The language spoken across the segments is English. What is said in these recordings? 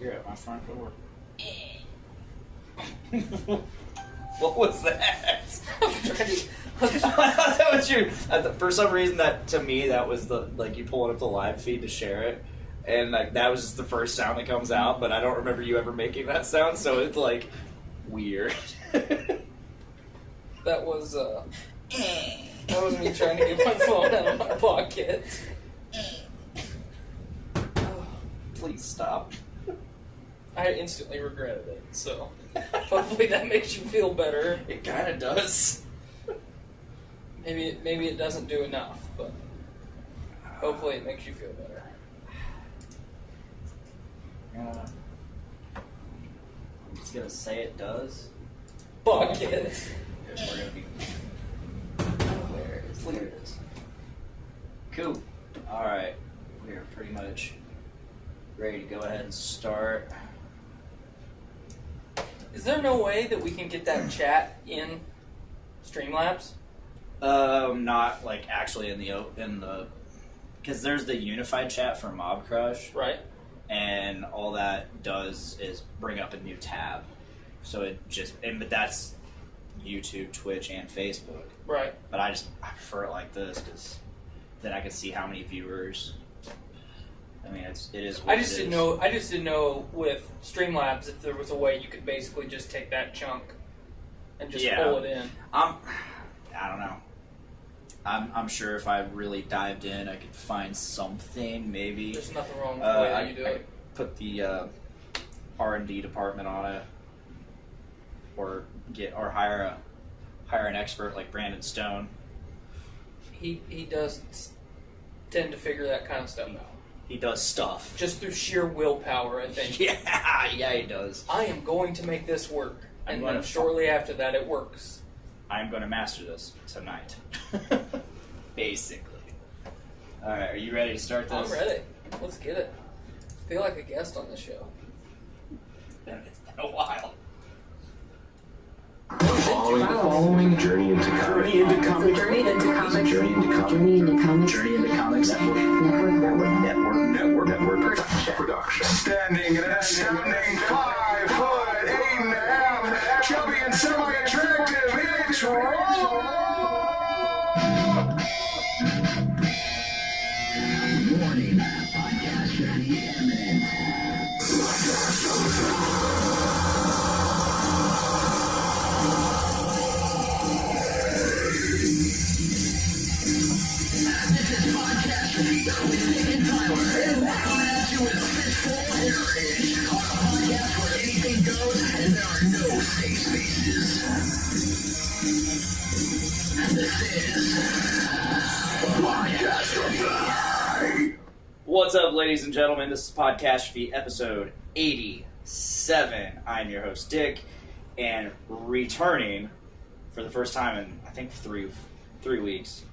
Here at my front door. What was that? That was your. For some reason, that to me that was the you pulling up the live feed to share it, and that was just the first sound that comes out. But I don't remember you ever making that sound, so it's weird. That was me trying to get my phone out of my pocket. Please stop. I instantly regretted it, so hopefully that makes you feel better. It kind of does. Maybe it doesn't do enough, but hopefully it makes you feel better. I'm just gonna say it does. Fuck it. We're gonna be. There it is. There it is. Cool. All right, we are pretty much ready to go ahead and start. Is there no way that we can get that chat in Streamlabs? Not actually in the, because there's the unified chat for Mob Crush, right? And all that does is bring up a new tab, so it just but that's YouTube, Twitch, and Facebook, right? But I prefer it like this because then I can see how many viewers. I mean, it is. What I just didn't know. I just didn't know with Streamlabs if there was a way you could basically just take that chunk and just pull it in. I don't know. I'm sure if I really dived in, I could find something. Maybe there's nothing wrong with the way that you do it. Put the R&D department on it, or hire an expert like Brandon Stone. He does tend to figure that kind of stuff out. He does stuff. Just through sheer willpower, I think. Yeah, he does. I am going to make this work. And then shortly after that, it works. I'm going to master this tonight. Basically. Alright, are you ready to start this? I'm ready. Let's get it. I feel like a guest on the show. It's been a while. Following Journey into Comics. Journey into Comics. Journey into Comics. Journey into Comics. Journey into Comics. Journey into Comics. Network production. Standing at an astounding 5 foot 8.5, chubby and semi-attractive, it's Rollo! Warning, podcast journey imminent. What's up, ladies and gentlemen? This is Podcast Feet, episode 87. I'm your host, Dick, and returning for the first time in, I think, 3 weeks.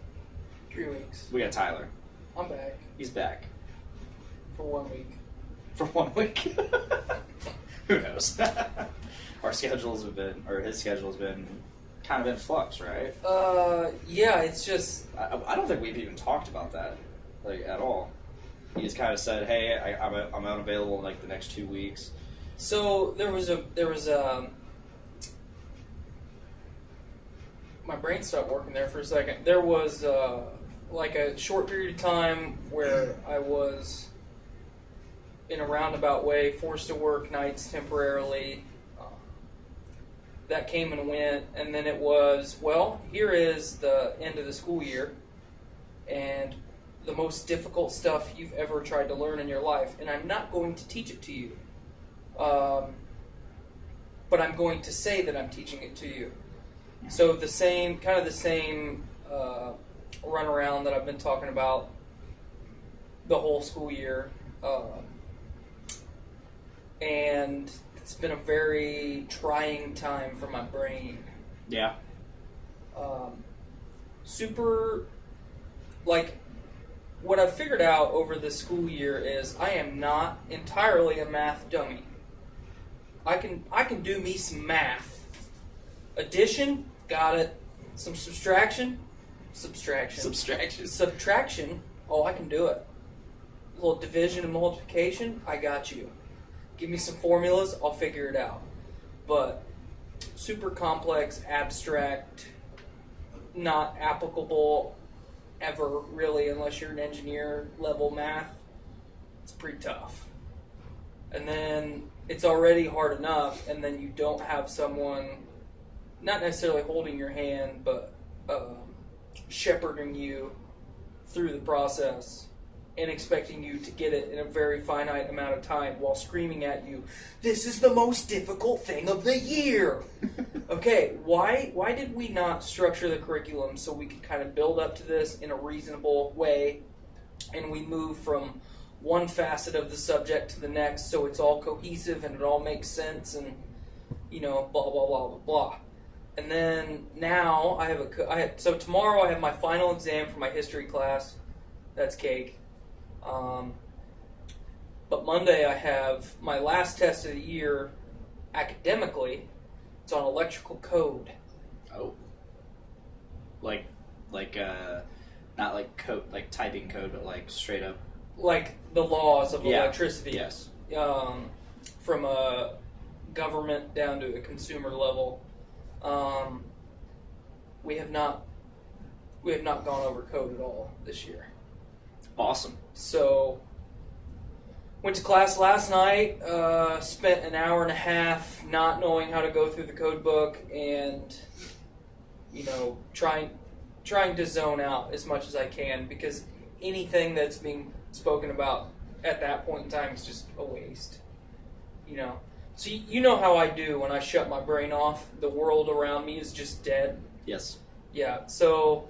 3 weeks. We got Tyler. I'm back. He's back. For 1 week. For 1 week? Who knows? His schedule's been kind of in flux, right? Yeah, it's just... I don't think we've even talked about that, at all. He just kind of said, "Hey, I'm unavailable in the next 2 weeks." So there was my brain stopped working there for a second. There was a short period of time where I was in a roundabout way forced to work nights temporarily. That came and went, and then it was, well, here is the end of the school year, and the most difficult stuff you've ever tried to learn in your life, and I'm not going to teach it to you. But I'm going to say that I'm teaching it to you. So the same runaround that I've been talking about the whole school year. And it's been a very trying time for my brain. Yeah. What I've figured out over this school year is I am not entirely a math dummy. I can do me some math. Addition, got it. Some subtraction, oh, I can do it. A little division and multiplication, I got you. Give me some formulas, I'll figure it out. But super complex, abstract, not applicable ever really unless you're an engineer level math, it's pretty tough. And then it's already hard enough, and then you don't have someone not necessarily holding your hand, but shepherding you through the process and expecting you to get it in a very finite amount of time while screaming at you, "This is the most difficult thing of the year!" Okay, why did we not structure the curriculum so we could kind of build up to this in a reasonable way, and we move from one facet of the subject to the next so it's all cohesive and it all makes sense and, blah, blah, blah, blah, blah. And then now so tomorrow I have my final exam for my history class. That's cake. But Monday I have my last test of the year academically. It's on electrical code. Oh. Like not like code, like typing code, but like straight up. Like the laws of Yeah. electricity. Yes. From a government down to a consumer level. We have not gone over code at all this year. Awesome. So, went to class last night, spent an hour and a half not knowing how to go through the code book and, trying to zone out as much as I can, because anything that's being spoken about at that point in time is just a waste. So you know how I do when I shut my brain off. The world around me is just dead. Yes. Yeah, so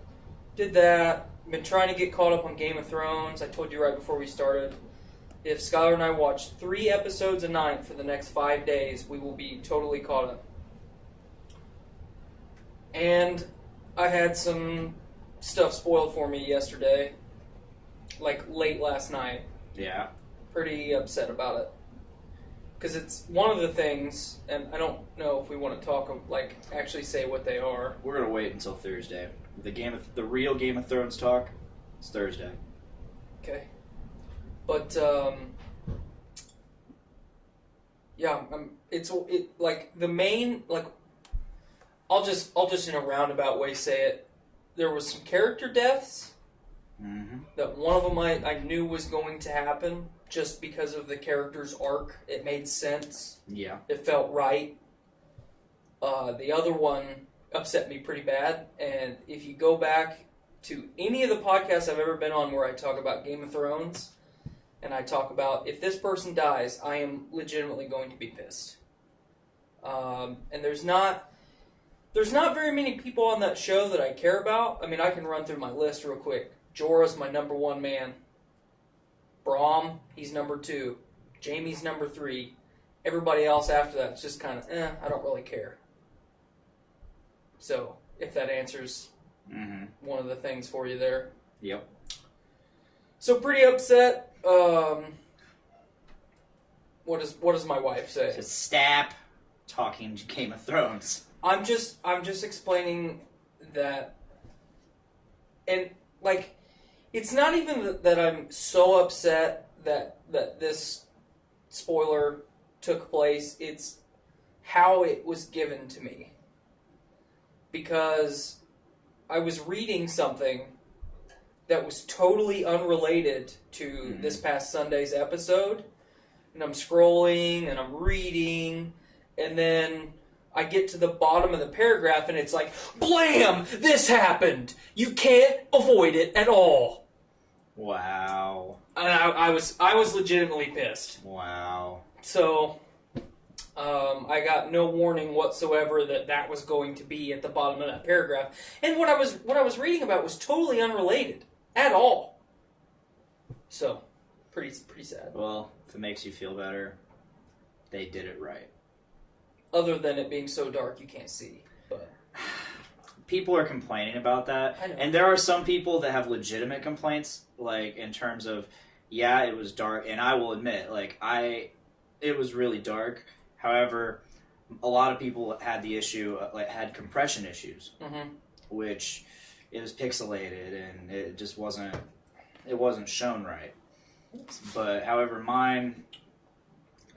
did that. Been trying to get caught up on Game of Thrones. I told you right before we started. If Skylar and I watch 3 episodes a night for the next 5 days, we will be totally caught up. And I had some stuff spoiled for me yesterday, like late last night. Yeah. Pretty upset about it. Because it's one of the things, and I don't know if we want to talk, actually say what they are. We're gonna wait until Thursday. The real Game of Thrones talk is Thursday. Okay. But, yeah, the main, I'll just in a roundabout way say it. There was some character deaths. Mm-hmm. That one of them I knew was going to happen just because of the character's arc. It made sense. Yeah. It felt right. The other one upset me pretty bad. And if you go back to any of the podcasts I've ever been on where I talk about Game of Thrones, and I talk about if this person dies, I am legitimately going to be pissed. And there's not very many people on that show that I care about. I mean, I can run through my list real quick. Jorah's my number 1 man. Brom, he's number 2. Jaime's number 3. Everybody else after that is just kind of, I don't really care. So, if that answers one of the things for you there. Yep. So, pretty upset. What does my wife say? Just stop talking Game of Thrones. I'm just explaining that, and it's not even that I'm so upset that this spoiler took place. It's how it was given to me, because I was reading something that was totally unrelated to this past Sunday's episode, and I'm scrolling and I'm reading, and then I get to the bottom of the paragraph and it's like, blam! This happened! You can't avoid it at all. Wow. And I was legitimately pissed. Wow. So, I got no warning whatsoever that was going to be at the bottom of that paragraph. And what I was reading about was totally unrelated at all. So, pretty sad. Well, if it makes you feel better, they did it right. Other than it being so dark you can't see. But people are complaining about that. I know. And there are some people that have legitimate complaints, in terms of, yeah, it was dark, and I will admit, it was really dark. However, a lot of people had the issue, had compression issues, which it was pixelated, and it just wasn't shown right. But, however, mine,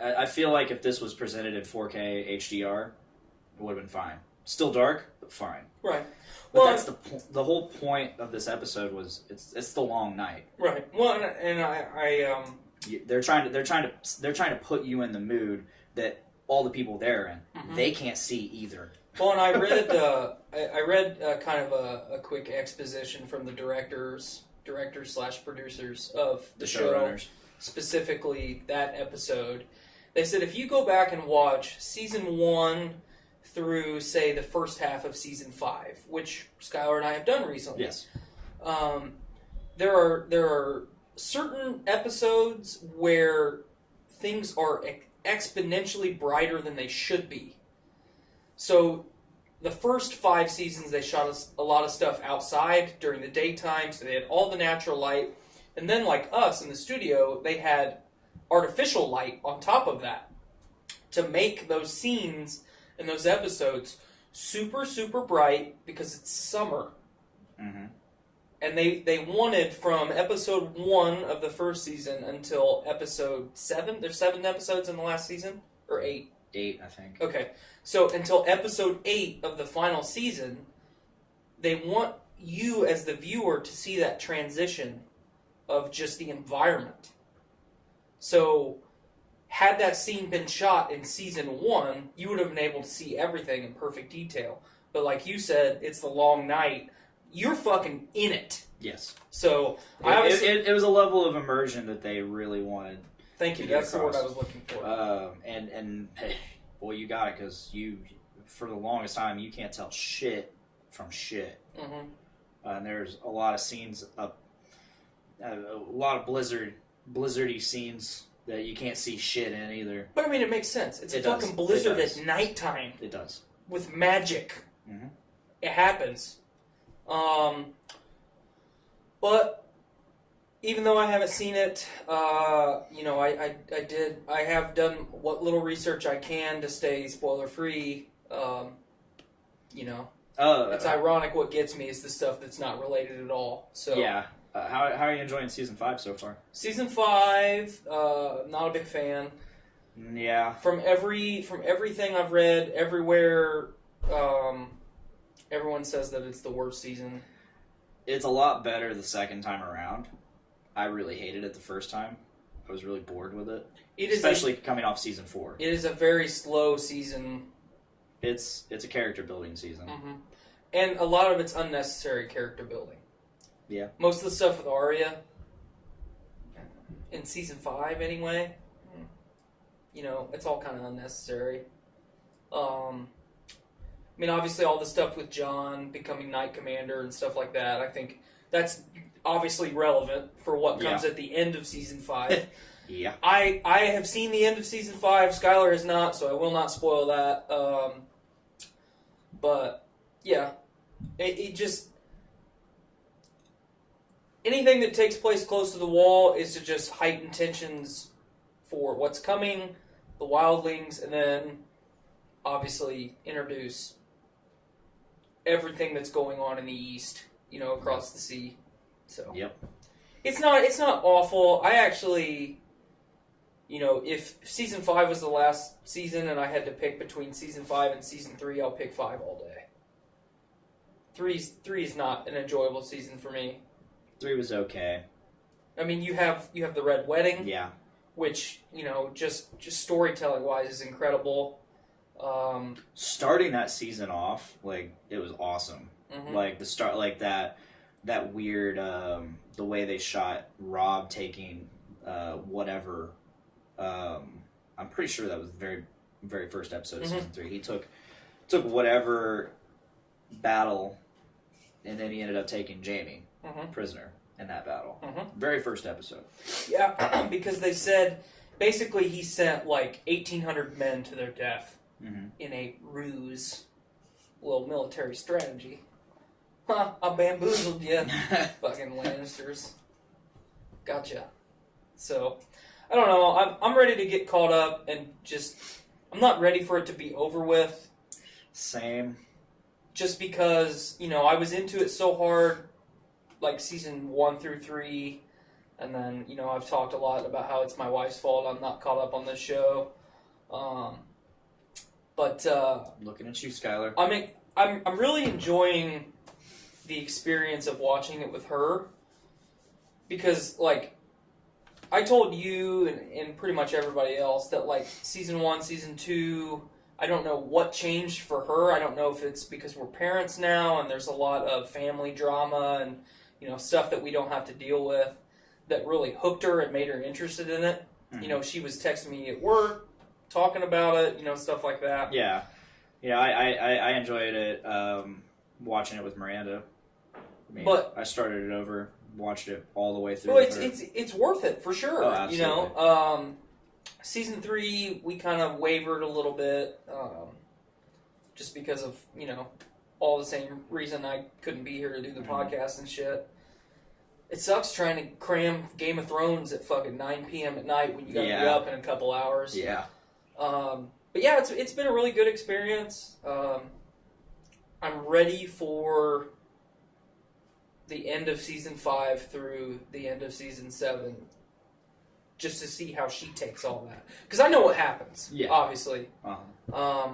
I feel like if this was presented in 4K HDR, it would have been fine. Still dark, but fine. Right. But that's the whole point of this episode was it's the long night. Right. Well, and They're trying to put you in the mood that all the people there in. Mhm. They can't see either. Well, and I read kind of a quick exposition from the directors / producers of The show, showrunners. specifically that episode. They said if you go back and watch season 1 through, say, the first half of season 5, which Skylar and I have done recently, Yes. there are certain episodes where things are exponentially brighter than they should be. So the first 5 seasons, they shot a lot of stuff outside during the daytime, so they had all the natural light. And then, like us in the studio, they had artificial light on top of that to make those scenes and those episodes super, super bright because it's summer. Mm-hmm. And they wanted from episode 1 of the first season until episode 7. There's 7 episodes in the last season? Or 8? 8, I think. Okay. So until episode 8 of the final season, they want you as the viewer to see that transition of just the environment. So had that scene been shot in season 1, you would have been able to see everything in perfect detail. But like you said, it's the long night. You're fucking in it. Yes. So It was a level of immersion that they really wanted. Thank you. That's the word I was looking for. And hey, well, you got it because you, for the longest time, you can't tell shit from shit. Mm-hmm. And there's a lot of scenes a lot of blizzardy scenes that you can't see shit in either. But I mean, it makes sense. It's a It does. fucking blizzard It does. at nighttime It does. with magic. Mm-hmm. It happens. But even though I haven't seen it, I have done what little research I can to stay spoiler free. It's ironic. What gets me is the stuff that's not related at all. So yeah. How are you enjoying season 5 so far? Season 5, not a big fan. Yeah. From everything I've read, everywhere, everyone says that it's the worst season. It's a lot better the second time around. I really hated it the first time. I was really bored with it. Especially coming off season 4. It is a very slow season. It's a character building season. Mm-hmm. And a lot of it's unnecessary character building. Yeah. Most of the stuff with Arya, in season 5 anyway, it's all kind of unnecessary. Obviously all the stuff with Jon becoming Knight Commander and stuff like that, I think that's obviously relevant for what comes at the end of season 5. Yeah. I have seen the end of season 5. Skylar has not, so I will not spoil that. But yeah, it just, anything that takes place close to the wall is to just heighten tensions for what's coming, the wildlings, and then obviously introduce everything that's going on in the east, across the sea. So Yep. It's not awful. I actually, if season 5 was the last season and I had to pick between season 5 and season 3, I'll pick 5 all day. 3 is not an enjoyable season for me. 3 was okay. I mean, you have the Red Wedding, Yeah. which just storytelling wise is incredible. Starting that season off, it was awesome. Mhm. The start, that weird, the way they shot Rob taking whatever. I'm pretty sure that was the very, very first episode of season 3. He took whatever battle, and then he ended up taking Jaime prisoner in that battle. Very first episode. Yeah, because they said basically he sent 1,800 men to their death in a ruse, little military strategy. Huh, I bamboozled you, fucking Lannisters. Gotcha. So, I don't know. I'm ready to get caught up and I'm not ready for it to be over with. Same. Just because, I was into it so hard, season 1 through 3, And then, you know, I've talked a lot about how it's my wife's fault I'm not caught up on this show. But Looking at you, Skylar. I'm really enjoying the experience of watching it with her. Because, like, I told you and pretty much everybody else that, like, season 1, season 2, I don't know what changed for her. I don't know if it's because we're parents now and there's a lot of family drama and, you know, stuff that we don't have to deal with that really hooked her and made her interested in it. Mm-hmm. You know, she was texting me at work, talking about it, you know, stuff like that. Yeah. Yeah, I enjoyed it watching it with Miranda. I mean, But I started it over, watched it all the way through. well, with her. it's worth it for sure. Oh, absolutely. You know, season 3 we kind of wavered a little bit, just because of, you know, all the same reason I couldn't be here to do the podcast and shit. It sucks trying to cram Game of Thrones at fucking 9 p.m. at night when you gotta be up in a couple hours. Yeah. But yeah, it's been a really good experience. I'm ready for the end of season 5 through the end of season 7, just to see how she takes all that. Because I know what happens. Yeah. Obviously. Uh-huh.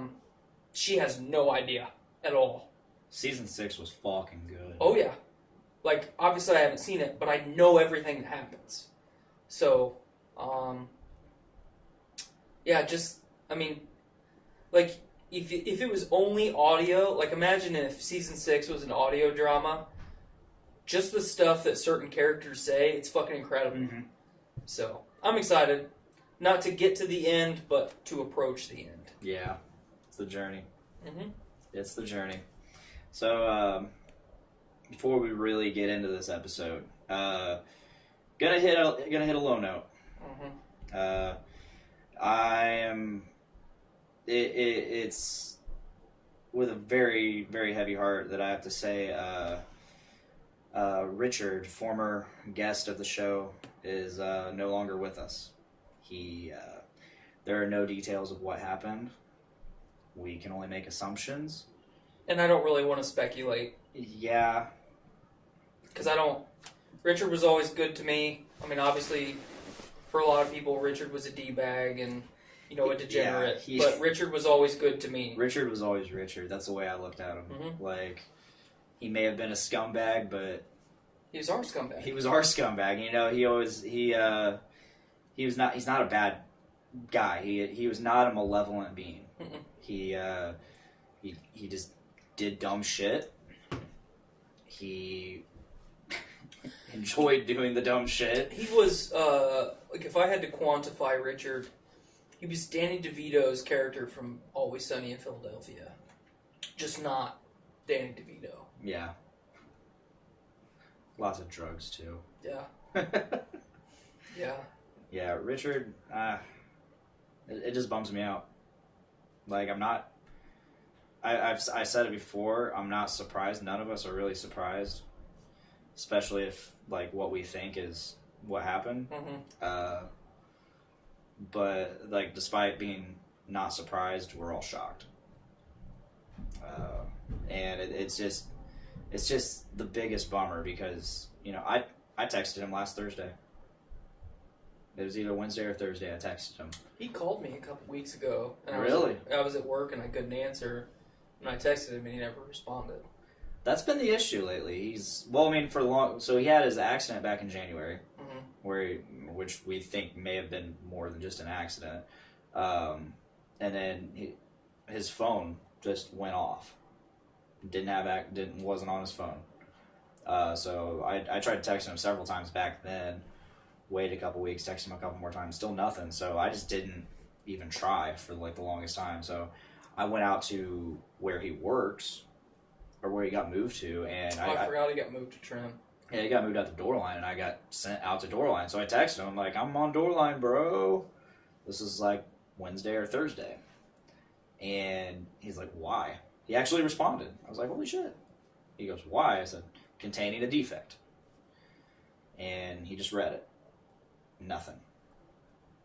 She has no idea at all. Season 6 was fucking good. Oh yeah. Like, obviously I haven't seen it, but I know everything that happens. So, yeah, just, I mean, like, if it was only audio, like, imagine if season 6 was an audio drama, just the stuff that certain characters say, it's fucking incredible. Mm-hmm. So, I'm excited. Not to get to the end, but to approach the end. Yeah. It's the journey. Mm-hmm. It's the journey. So, before we really get into this episode, gonna hit a low note. Mm-hmm. It's with a very, very heavy heart that I have to say, Richard, former guest of the show, is no longer with us. There are no details of what happened. We can only make assumptions. And I don't really want to speculate. Yeah. Because I don't... Richard was always good to me. I mean, obviously, for a lot of people, Richard was a D-bag and, you know, a degenerate. Yeah, but Richard was always good to me. Richard was always Richard. That's the way I looked at him. Mm-hmm. Like, he may have been a scumbag, but... He was our scumbag. He was our scumbag. You know, he's not a bad guy. He was not a malevolent being. Mm-mm. He just did dumb shit. He enjoyed doing the dumb shit. He was, like, if I had to quantify Richard, he was Danny DeVito's character from Always Sunny in Philadelphia. Just not Danny DeVito. Yeah. Lots of drugs, too. Yeah. Yeah. Yeah, Richard, it just bums me out. Like, I'm not... I've said it before, I'm not surprised. None of us are really surprised. Especially if, like, what we think is what happened. Mm-hmm. But, like, despite being not surprised, we're all shocked. And it's just the biggest bummer because, you know, I texted him last Thursday. It was either Wednesday or Thursday I texted him. He called me a couple weeks ago. And Really? I was at work and I couldn't answer. And I texted him and he never responded. That's been the issue lately. So he had his accident back in January, Mm-hmm. which we think may have been more than just an accident. And then his phone just went off. Wasn't on his phone. So I tried texting him several times back then. Waited a couple weeks, texted him a couple more times, still nothing. So I just didn't even try for like the longest time. So I went out to where he works, or where he got moved to, and I forgot he got moved to Trim. Yeah, he got moved out to Doorline, and I got sent out to Doorline. So I texted him, like, I'm on Doorline, bro. This is like Wednesday or Thursday. And he's like, why? He actually responded. I was like, holy shit. He goes, why? I said, containing a defect. And he just read it. Nothing.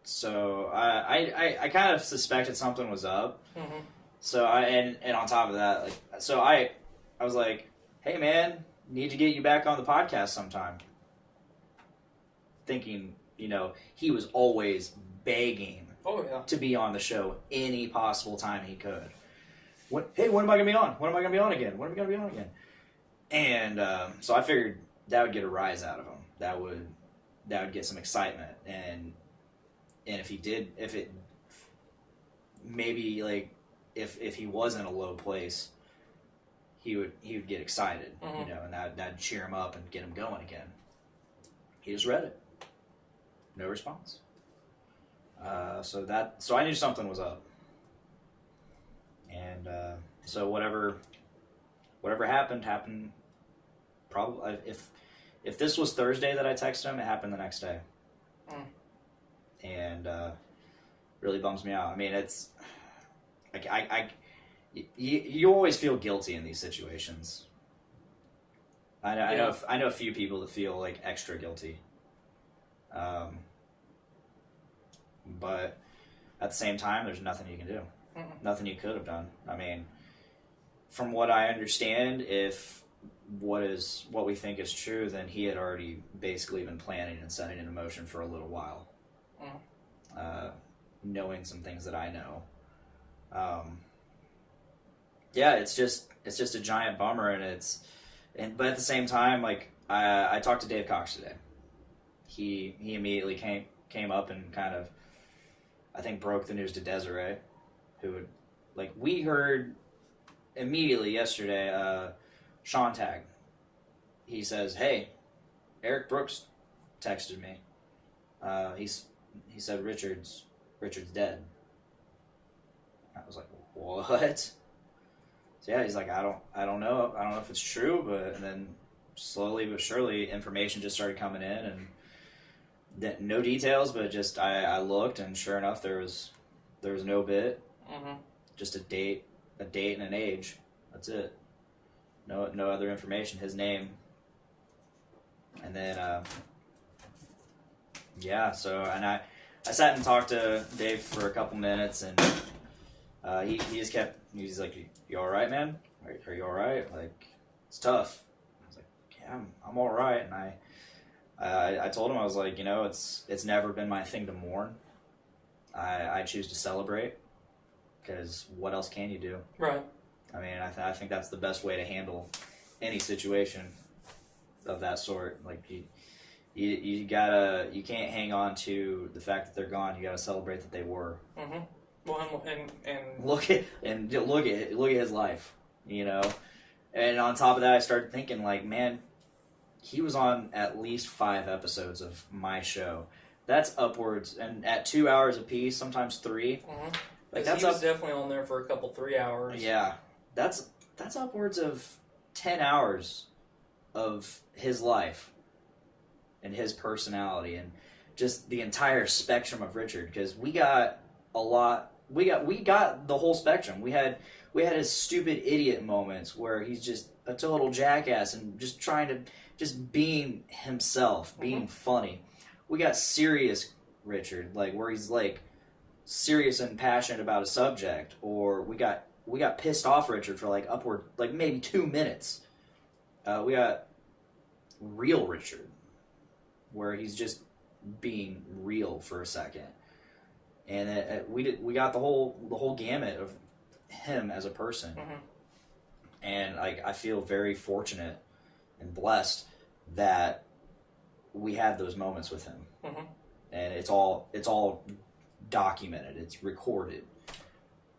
So I kind of suspected something was up. Mm-hmm. So and on top of that, like, so I was like, hey man, need to get you back on the podcast sometime. thinking, you know, he was always begging Oh yeah. to be on the show any possible time he could. Hey, when am I going to be on? When am I going to be on again? When am I going to be on again? And so I figured that would get a rise out of him. That would get some excitement. And if it maybe like if he was in a low place, he would get excited, you know, and that'd cheer him up and get him going again. He just read it. No response. So I knew something was up. And so whatever happened. Probably if this was Thursday that I texted him, it happened the next day. And really bums me out. I mean, it's like you always feel guilty in these situations. I know a few people that feel like extra guilty. But at the same time, there's nothing you can do. Nothing you could have done. I mean, from what I understand, if what we think is true, then he had already basically been planning and setting it in motion for a little while. Knowing some things that I know. Yeah, it's just a giant bummer, but at the same time, like I talked to Dave Cox today. He immediately came up and kind of, I think, broke the news to Desiree, who would, like, we heard immediately yesterday, Sean Tag. He says, "Hey, Eric Brooks texted me. He said Richard's dead." I was like, "What?" So yeah, he's like, I don't know if it's true, but and then slowly but surely information just started coming in, and no details, but just I looked, and sure enough, there was no bit, just a date and an age. That's it. No other information. His name, and then yeah. So and I sat and talked to Dave for a couple minutes, and he just kept. He's like, "You all right, man? Are you all right? Like, it's tough." I was like, "Yeah, I'm all right." And I told him, I was like, you know, it's never been my thing to mourn. I choose to celebrate, because what else can you do? Right. I mean, I think that's the best way to handle any situation of that sort. Like you can't hang on to the fact that they're gone. You gotta celebrate that they were. Well, and look at his life, you know. And on top of that, I started thinking, like, man, he was on at least 5 episodes of my show. That's upwards, and at 2 hours apiece, sometimes 3. Like, he was definitely on there for a couple 3 hours. Yeah, that's upwards of 10 hours of his life and his personality and just the entire spectrum of Richard. Because we got a lot. We got the whole spectrum. We had his stupid idiot moments where he's just a total jackass and just trying to being himself, being funny. We got serious Richard, like where he's like serious and passionate about a subject, or we got pissed off Richard for like upward, like maybe 2 minutes. We got real Richard, where he's just being real for a second, and we got the whole gamut of him as a person, and I feel very fortunate and blessed that we had those moments with him, and it's all documented, it's recorded.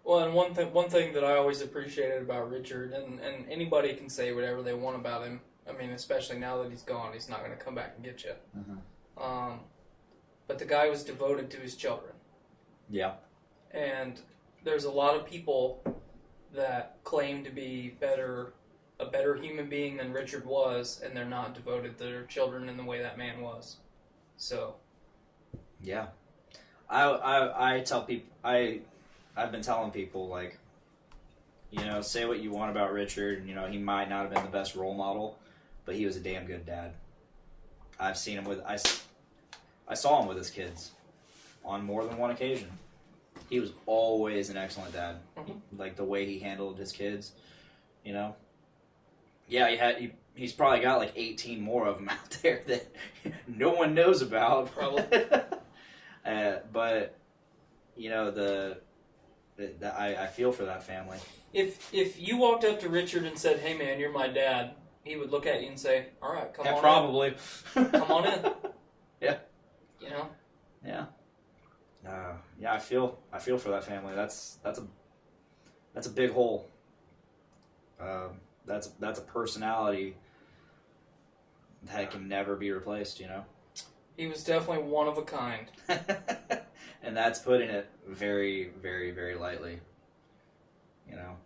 Well, and one thing that I always appreciated about Richard, and anybody can say whatever they want about him. I mean, especially now that he's gone, he's not going to come back and get you. But the guy was devoted to his children. Yeah. And there's a lot of people that claim to be a better human being than Richard was, and they're not devoted to their children in the way that man was. So. Yeah. I tell people, I've been telling people, like, you know, say what you want about Richard, and, you know, he might not have been the best role model, but he was a damn good dad. I've seen him I saw him with his kids on more than one occasion. He was always an excellent dad. Like the way he handled his kids, you know. Yeah, he's probably got like 18 more of them out there that no one knows about. Probably. But you know, I feel for that family. If you walked up to Richard and said, "Hey man, you're my dad," he would look at you and say, "All right, come on probably. in. Come on in." Yeah. You know. Yeah. Yeah, I feel for that family. That's a big hole. That's a personality that can never be replaced, you know. He was definitely one of a kind. And that's putting it very, very, very lightly. You know.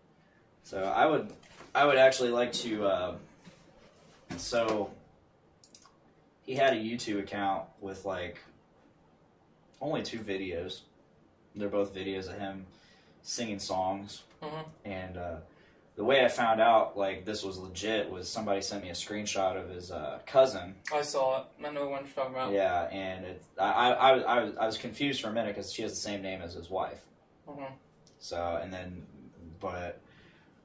So I would actually like to so he had a YouTube account with like only 2 videos. They're both videos of him singing songs. Mm-hmm. And the way I found out like this was legit was somebody sent me a screenshot of his cousin. I saw it. I know what you're talking about. Yeah, and I was confused for a minute because she has the same name as his wife. Mm-hmm. So and then, but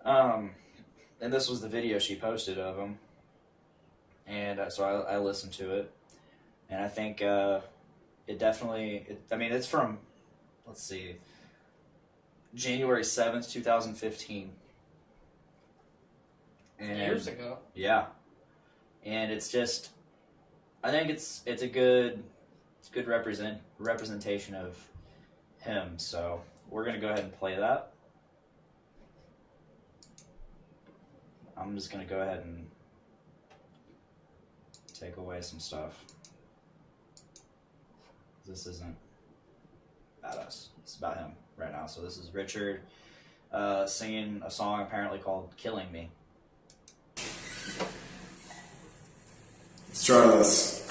and this was the video she posted of him, and so I listened to it, and I think it definitely. I mean, it's from, let's see, January 7th, 2015. And, years ago. Yeah, and it's just, I think it's a good representation of him. So we're gonna go ahead and play that. I'm just gonna go ahead and take away some stuff. This isn't about us. It's about him right now. So this is Richard singing a song apparently called "Killing Me." Let's try this.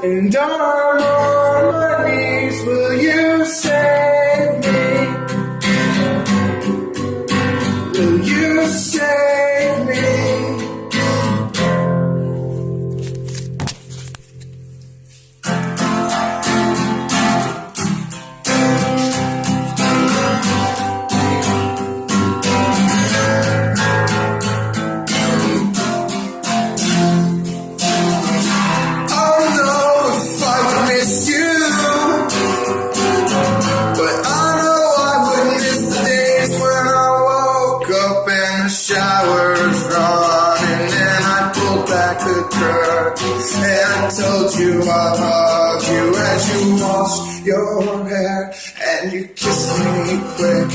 And I'm on my knees, will you save me? Will you save me? Told you I love you as you wash your hair, and you kiss me quick,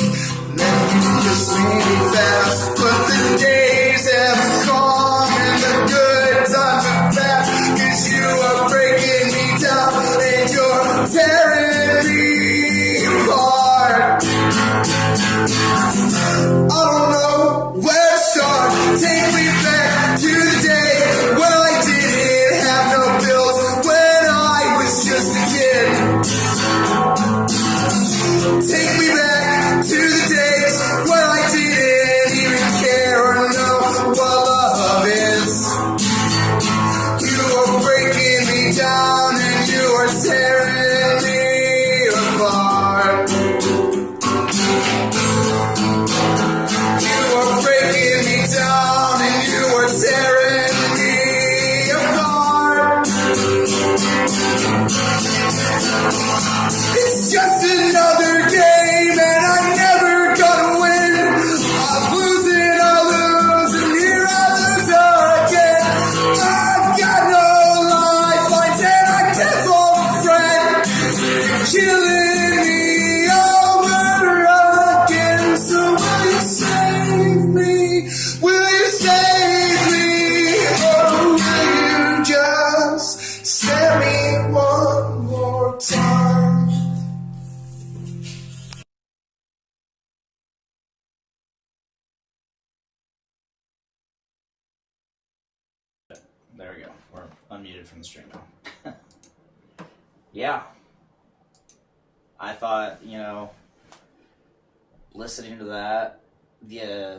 then you kiss me fast. But the days have come and the good times have passed, 'cause you are breaking me down and you're tearing me apart. I don't know where to start. Take me back to the day when I didn't have no bills. were tearing me apart. You were breaking me down and you were tearing me apart. It's just another game and I'm never gonna win. I'm losing, I lose, and here I lose again. I've got no lifelines and I can't fall a friend. You're killing me over again. So will you save me? Will you save me? Or will you just stare me one more time? There we go. We're unmuted from the stream now. Yeah. I thought, listening to that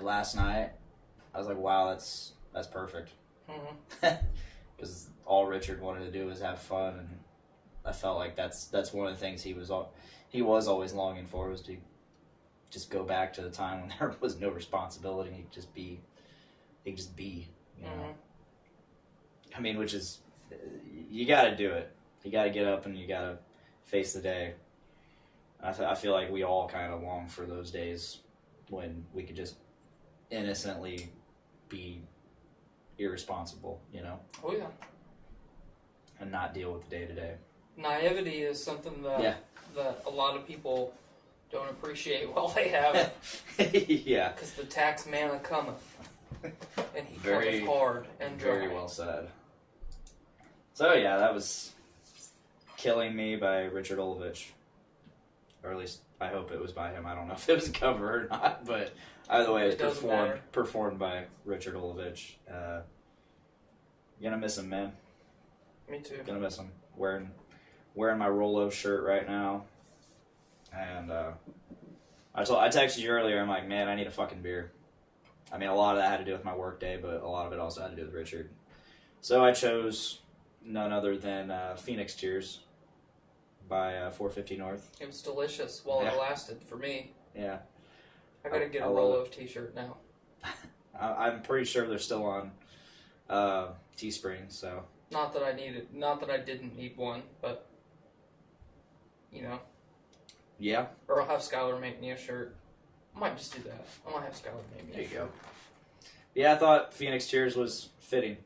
last night, I was like, wow, that's perfect. Because all Richard wanted to do was have fun, and I felt like that's one of the things he was always longing for, was to just go back to the time when there was no responsibility. He'd just be, you know. I mean, which is, you got to do it. You got to get up and you got to face the day. I feel like we all kind of long for those days when we could just innocently be irresponsible, Oh, yeah. and not deal with the day-to-day. Naivety is something that a lot of people don't appreciate while they have it. Yeah. Because the tax man cometh, and he Very- cometh hard and dry. Very well said. So, yeah, that was Killing Me by Richard Olovich. Or at least, I hope it was by him. I don't know if it was a cover or not, but either way, it It was doesn't matter. performed by Richard Olovich. Gonna miss him, man. Me too. Gonna miss him. Wearing my Rolo shirt right now. And I texted you earlier, I'm like, man, I need a fucking beer. I mean, a lot of that had to do with my work day, but a lot of it also had to do with Richard. So I chose none other than Phoenix Tears by 450 North. It was delicious while Yeah. it lasted for me. Yeah. I gotta get I a love Rolo t-shirt now. I'm pretty sure they're still on Teespring, so. Not that I needed, not that I didn't need one, but Yeah, or I'll have Skylar make me a shirt. I might just do that. I might have Skylar make me there a you shirt. go. Yeah, I thought Phoenix Tears was fitting,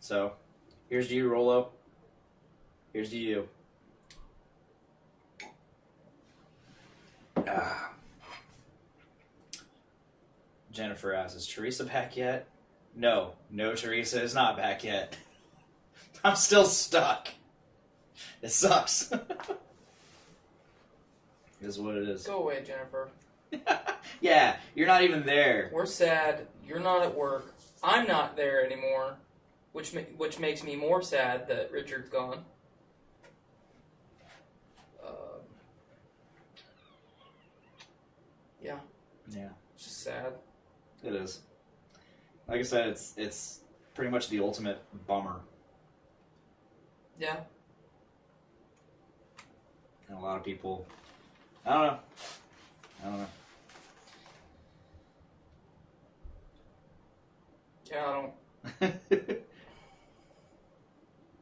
So, here's to you, Rolo. Here's to you. Jennifer asks, is Teresa back yet? No, Teresa is not back yet. I'm still stuck. It sucks. It is what it is. Go away, Jennifer. Yeah, you're not even there. We're sad. You're not at work. I'm not there anymore, which makes me more sad that Richard's gone. Yeah, Yeah, it's just sad. it is. Like I said, it's pretty much the ultimate bummer. Yeah, And a lot of people, I don't know. yeah, I don't.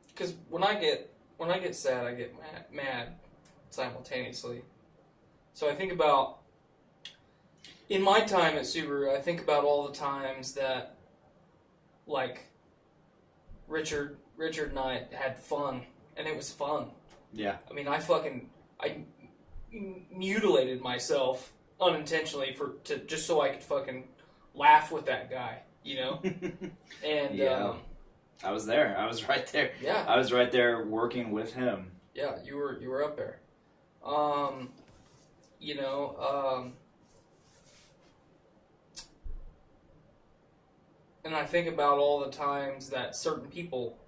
Because when I get sad, I get mad simultaneously. So I think about, in my time at Subaru, I think about all the times that, like, Richard and I had fun, and it was fun. Yeah. I mean, I mutilated myself unintentionally just so I could fucking laugh with that guy, And Yeah. I was there. I was right there. yeah, I was right there working with him. yeah, you were up there. And I think about all the times that certain people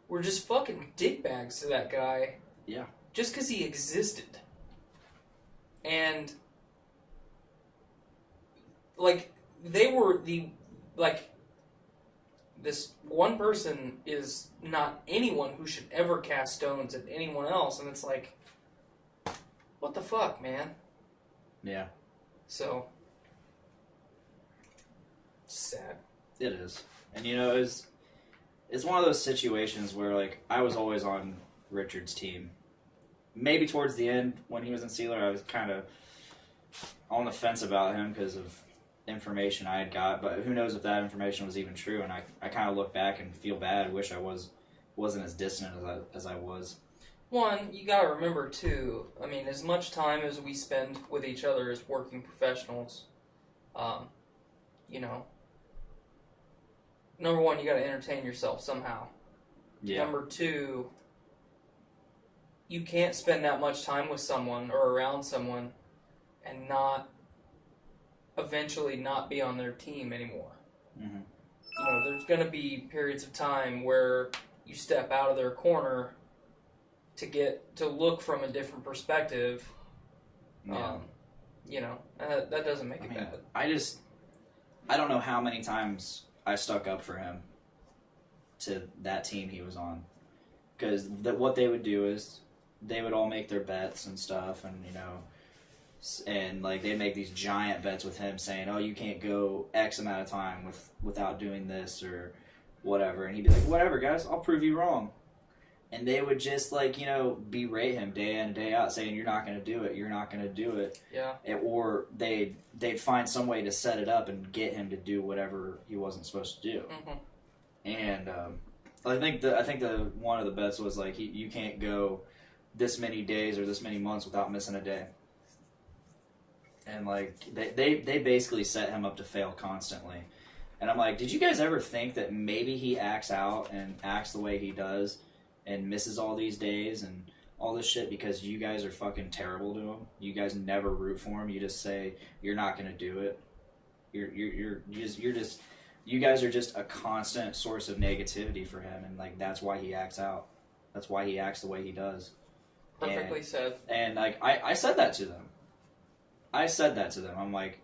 were just fucking dickbags to that guy. Yeah. Just because he existed. And, like, they this one person is not anyone who should ever cast stones at anyone else, and it's like, what the fuck, man? Yeah. So, sad. It is. And, you know, it's one of those situations where, like, I was always on Richard's team. Maybe towards the end, when he was in Sealer, I was kind of on the fence about him because of information I had got, but who knows if that information was even true, and I kind of look back and feel bad, wish I wasn't as distant as I was. One, you gotta remember, too, I mean, as much time as we spend with each other as working professionals, you know, number one, you gotta entertain yourself somehow. Yeah. Number two, you can't spend that much time with someone or around someone and not eventually not be on their team anymore. Mm-hmm. You know, there's going to be periods of time where you step out of their corner to look from a different perspective. Yeah. You know, that doesn't make it bad. I don't know how many times I stuck up for him to that team he was on, because what they would do is they would all make their bets and stuff, and you know. And like they'd make these giant bets with him, saying, "Oh, you can't go X amount of time without doing this or whatever." And he'd be like, "Whatever, guys, I'll prove you wrong." And they would just like berate him day in and day out, saying, "You're not going to do it. You're not going to do it." Yeah. Or they'd find some way to set it up and get him to do whatever he wasn't supposed to do. Mm-hmm. And I think the one of the bets was like you can't go this many days or this many months without missing a day. And, like, they basically set him up to fail constantly. And I'm like, did you guys ever think that maybe he acts out and acts the way he does and misses all these days and all this shit because you guys are fucking terrible to him? You guys never root for him. You just say, you're not going to do it. You guys are just a constant source of negativity for him. And, like, that's why he acts out. That's why he acts the way he does. Perfectly said. And, like, I said that to them. I'm like,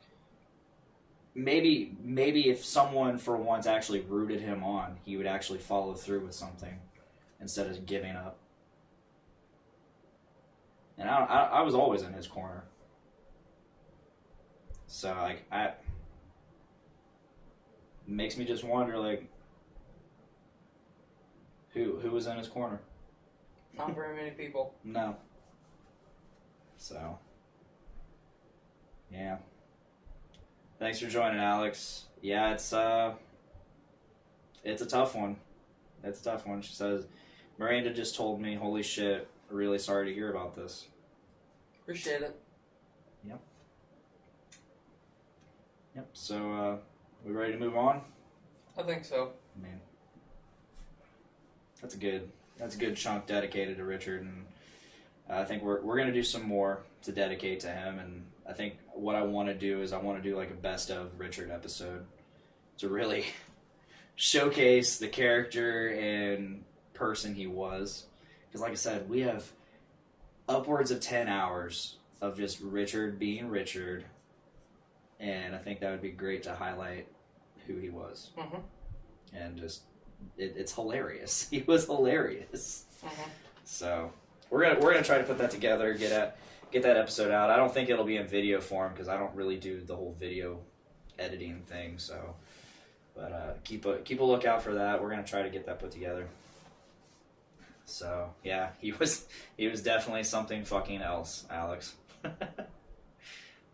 maybe if someone for once actually rooted him on, he would actually follow through with something instead of giving up. And I was always in his corner. So like makes me just wonder like who was in his corner. Not very many people. No. So. Yeah. Thanks for joining, Alex. Yeah, it's a tough one. It's a tough one. She says, Miranda just told me, holy shit, really sorry to hear about this. Appreciate it. Yep. So, we ready to move on? I think so. Man. That's a good chunk dedicated to Richard, and I think we're going to do some more to dedicate to him, and I think what I want to do is I want to do like a best of Richard episode to really showcase the character and person he was. Because like I said, we have upwards of 10 hours of just Richard being Richard, and I think that would be great to highlight who he was. Mm-hmm. And just, it's hilarious. He was hilarious. Mm-hmm. So we're gonna try to put that together, get that episode out. I don't think it'll be in video form because I don't really do the whole video editing thing. So, but keep a lookout for that. We're gonna try to get that put together. So yeah, he was definitely something fucking else, Alex.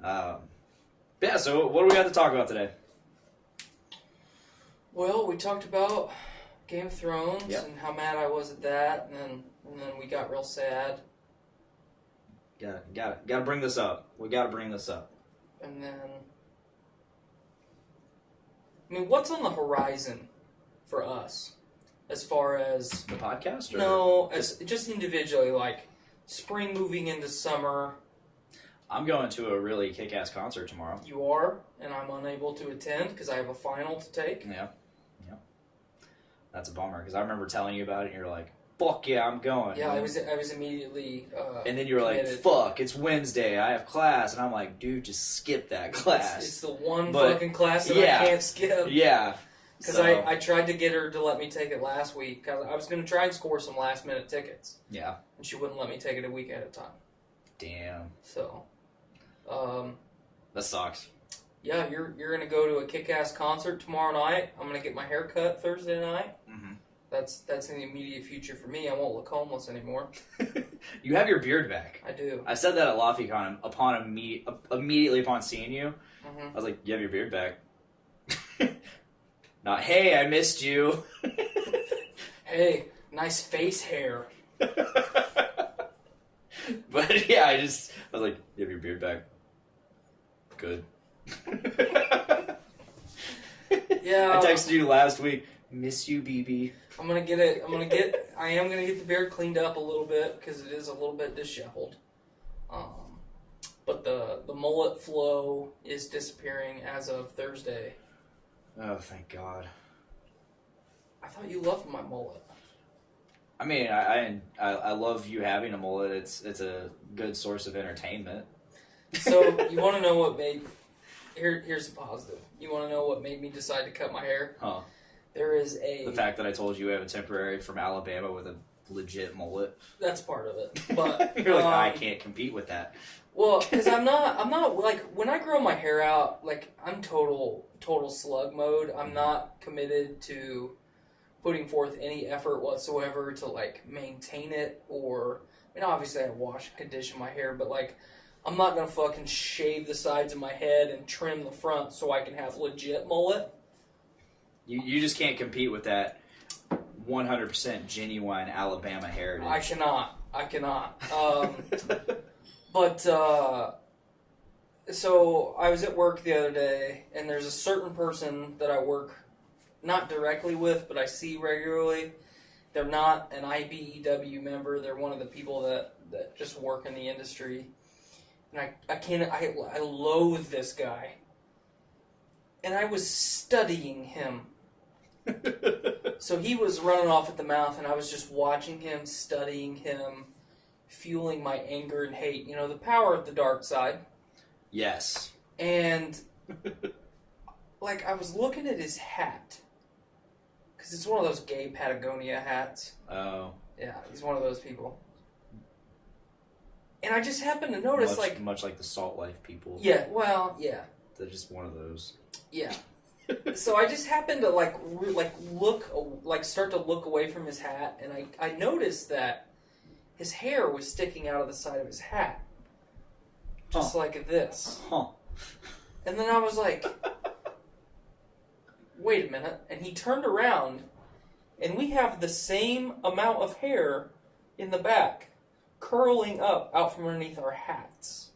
Yeah. So what do we have to talk about today? Well, we talked about Game of Thrones Yep. and how mad I was at that, and then we got real sad. Gotta bring this up. We gotta bring this up. And then, I mean, what's on the horizon for us as far as The podcast? Or no, as just individually, like spring moving into summer. I'm going to a really kick-ass concert tomorrow. You are, and I'm unable to attend because I have a final to take. Yeah. That's a bummer because I remember telling you about it, and you're like, "Fuck yeah, I'm going." Yeah, I was immediately. And then you were like, committed. "Fuck, it's Wednesday. I have class," and I'm like, "Dude, just skip that class." It's the one But, fucking class that yeah. I can't skip. Yeah, Because So, I tried to get her to let me take it last week. Cause I was going to try and score some last minute tickets. yeah. And she wouldn't let me take it a week at a time. Damn. So, That sucks. yeah, you're going to go to a kick-ass concert tomorrow night. I'm going to get my hair cut Thursday night. Mm-hmm. That's in the immediate future for me. I won't look homeless anymore. You have your beard back. I do. I said that at LaFiCon immediately upon seeing you. Mm-hmm. I was like, you have your beard back. Not, hey, I missed you. Hey, nice face hair. But yeah, I was like, you have your beard back. Good. Yeah. I texted you last week, miss you, BB. I am gonna get the beard cleaned up a little bit because it is a little bit disheveled. But the mullet flow is disappearing as of Thursday. Oh, thank God. I thought you loved my mullet. I mean, I love you having a mullet. It's a good source of entertainment. So you want to know what made? Here's the positive. You want to know what made me decide to cut my hair? Huh. There is The fact that I told you I have a temporary from Alabama with a legit mullet. That's part of it, but You're like, I can't compete with that. Well, because I'm not like when I grow my hair out, like I'm total slug mode. I'm not committed to putting forth any effort whatsoever to like maintain it, or I mean, obviously I wash and condition my hair, but like I'm not gonna fucking shave the sides of my head and trim the front so I can have legit mullet. You just can't compete with that 100% genuine Alabama heritage. I cannot. But, so I was at work the other day, and there's a certain person that I work not directly with, but I see regularly. They're not an IBEW member. They're one of the people that just work in the industry. And I loathe this guy. And I was studying him. So he was running off at the mouth, and I was just watching him, studying him, fueling my anger and hate. You know, the power of the dark side. Yes. And, like, I was looking at his hat. Because it's one of those gay Patagonia hats. Oh. Yeah, he's one of those people. And I just happened to notice, much like the Salt Life people. Yeah, well, yeah. They're just one of those. Yeah. So I just happened to, start to look away from his hat, and I noticed that his hair was sticking out of the side of his hat. Just like this. Huh. And then I was like, wait a minute. And he turned around, and we have the same amount of hair in the back, curling up out from underneath our hats,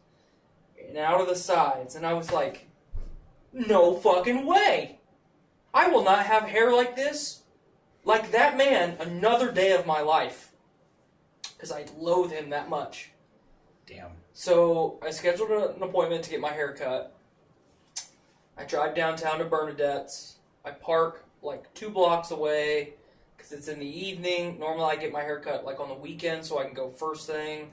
and out of the sides. And I was like, no fucking way! I will not have hair like this, like that man, another day of my life. Because I loathe him that much. Damn. So I scheduled an appointment to get my hair cut. I drive downtown to Bernadette's. I park like 2 blocks away because it's in the evening. Normally I get my hair cut like on the weekend so I can go first thing.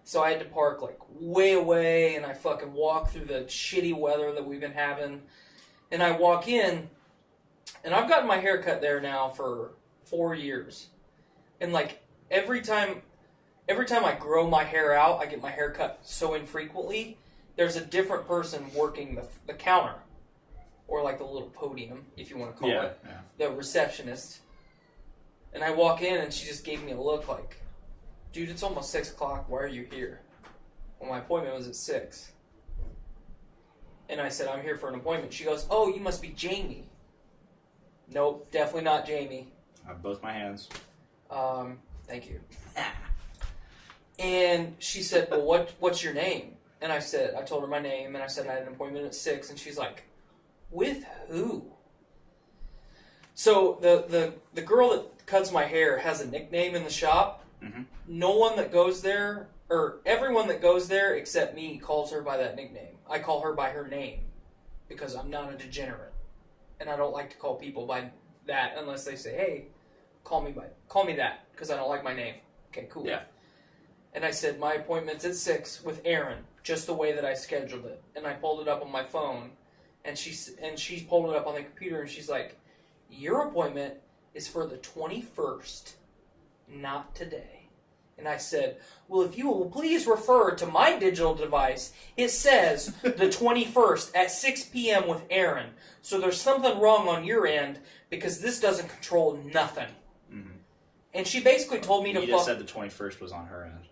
So I had to park like way away, and I fucking walk through the shitty weather that we've been having. And I walk in, and I've gotten my hair cut there now for 4 years. And like every time I grow my hair out, I get my hair cut so infrequently, there's a different person working the counter. Or like the little podium, if you want to call it. Yeah. The receptionist. And I walk in, and she just gave me a look like, dude, it's almost 6 o'clock. Why are you here? Well, my appointment was at 6. And I said, I'm here for an appointment. She goes, oh, you must be Jamie. Nope, definitely not Jamie. I have both my hands. Thank you. And she said, well, what's your name? And I told her my name, and I said I had an appointment at 6. And she's like, with who? So the girl that cuts my hair has a nickname in the shop. Mm-hmm. No one that goes there, or everyone that goes there except me, calls her by that nickname. I call her by her name because I'm not a degenerate, and I don't like to call people by that unless they say, "Hey, call me that," because I don't like my name. Okay, cool. Yeah. And I said my appointment's at 6 with Aaron, just the way that I scheduled it, and I pulled it up on my phone, and she pulled it up on the computer, and she's like, your appointment is for the 21st, not today. And I said, well, if you will please refer to my digital device, it says the 21st at 6 p.m. with Aaron. So there's something wrong on your end because this doesn't control nothing. Mm-hmm. And she basically told me to You just said the 21st was on her end.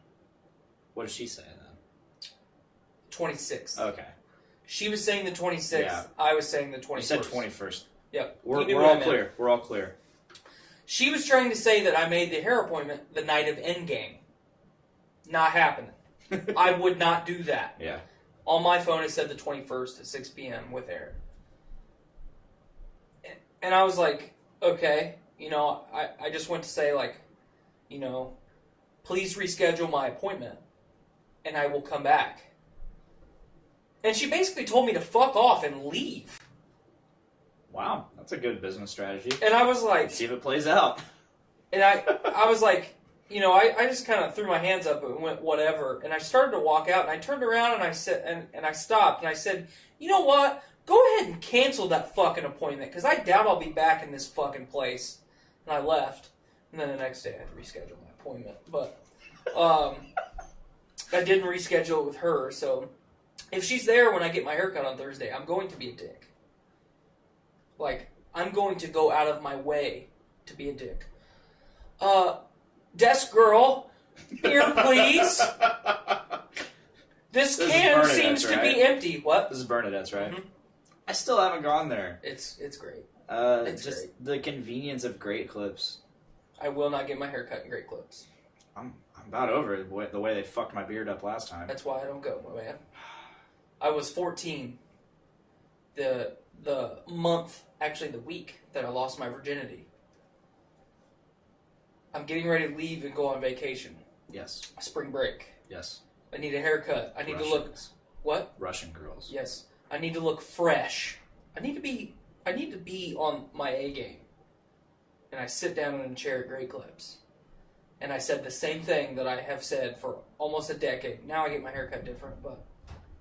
What did she say then? 26th. Okay. She was saying the 26th. Yeah. I was saying the 21st. You said 21st. Yep. We're all clear. We're all clear. She was trying to say that I made the hair appointment the night of Endgame. Not happening. I would not do that. Yeah. On my phone, it said the 21st at 6 p.m. with Aaron. And I was like, okay. I just went to say, like, please reschedule my appointment, and I will come back. And she basically told me to fuck off and leave. Wow, that's a good business strategy. And I was like... Let's see if it plays out. And I was like... I just kind of threw my hands up and went, whatever. And I started to walk out, and I turned around, and I said, and I stopped, and I said, you know what? Go ahead and cancel that fucking appointment, because I doubt I'll be back in this fucking place. And I left. And then the next day, I had to reschedule my appointment. But I didn't reschedule it with her, so if she's there when I get my haircut on Thursday, I'm going to be a dick. Like, I'm going to go out of my way to be a dick. Desk girl, here please. This can seems to be empty. What? This is Bernadette's, right? Mm-hmm. I still haven't gone there. It's great. It's just great. The convenience of Great Clips. I will not get my hair cut in Great Clips. I'm about over it, the way they fucked my beard up last time. That's why I don't go, my man. I was 14. The month, actually the week that I lost my virginity. I'm getting ready to leave and go on vacation. Yes. Spring break. Yes. I need a haircut. I need to look... What? Russian girls. Yes. I need to look fresh. I need to be on my A game. And I sit down in a chair at Great Clips. And I said the same thing that I have said for almost a decade. Now I get my haircut different, but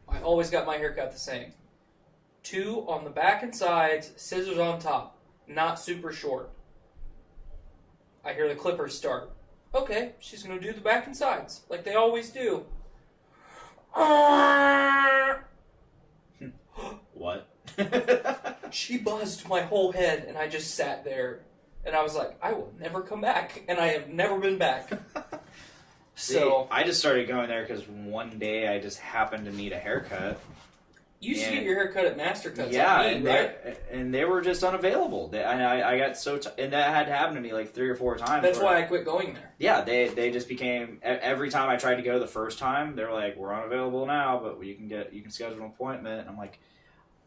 I always got my haircut the same. 2 on the back and sides, scissors on top. Not super short. I hear the clippers start. Okay, she's going to do the back and sides, like they always do. What? She buzzed my whole head, and I just sat there, and I was like, I will never come back, and I have never been back. So I just started going there because one day I just happened to need a haircut. You used to get your hair cut at Master Cuts. Yeah, like me, right? And they were just unavailable. I got so and that had happened to me like 3 or 4 times. That's why I quit going there. Yeah, they just became every time I tried to go the first time, they were like, "We're unavailable now, but you can schedule an appointment." And I'm like,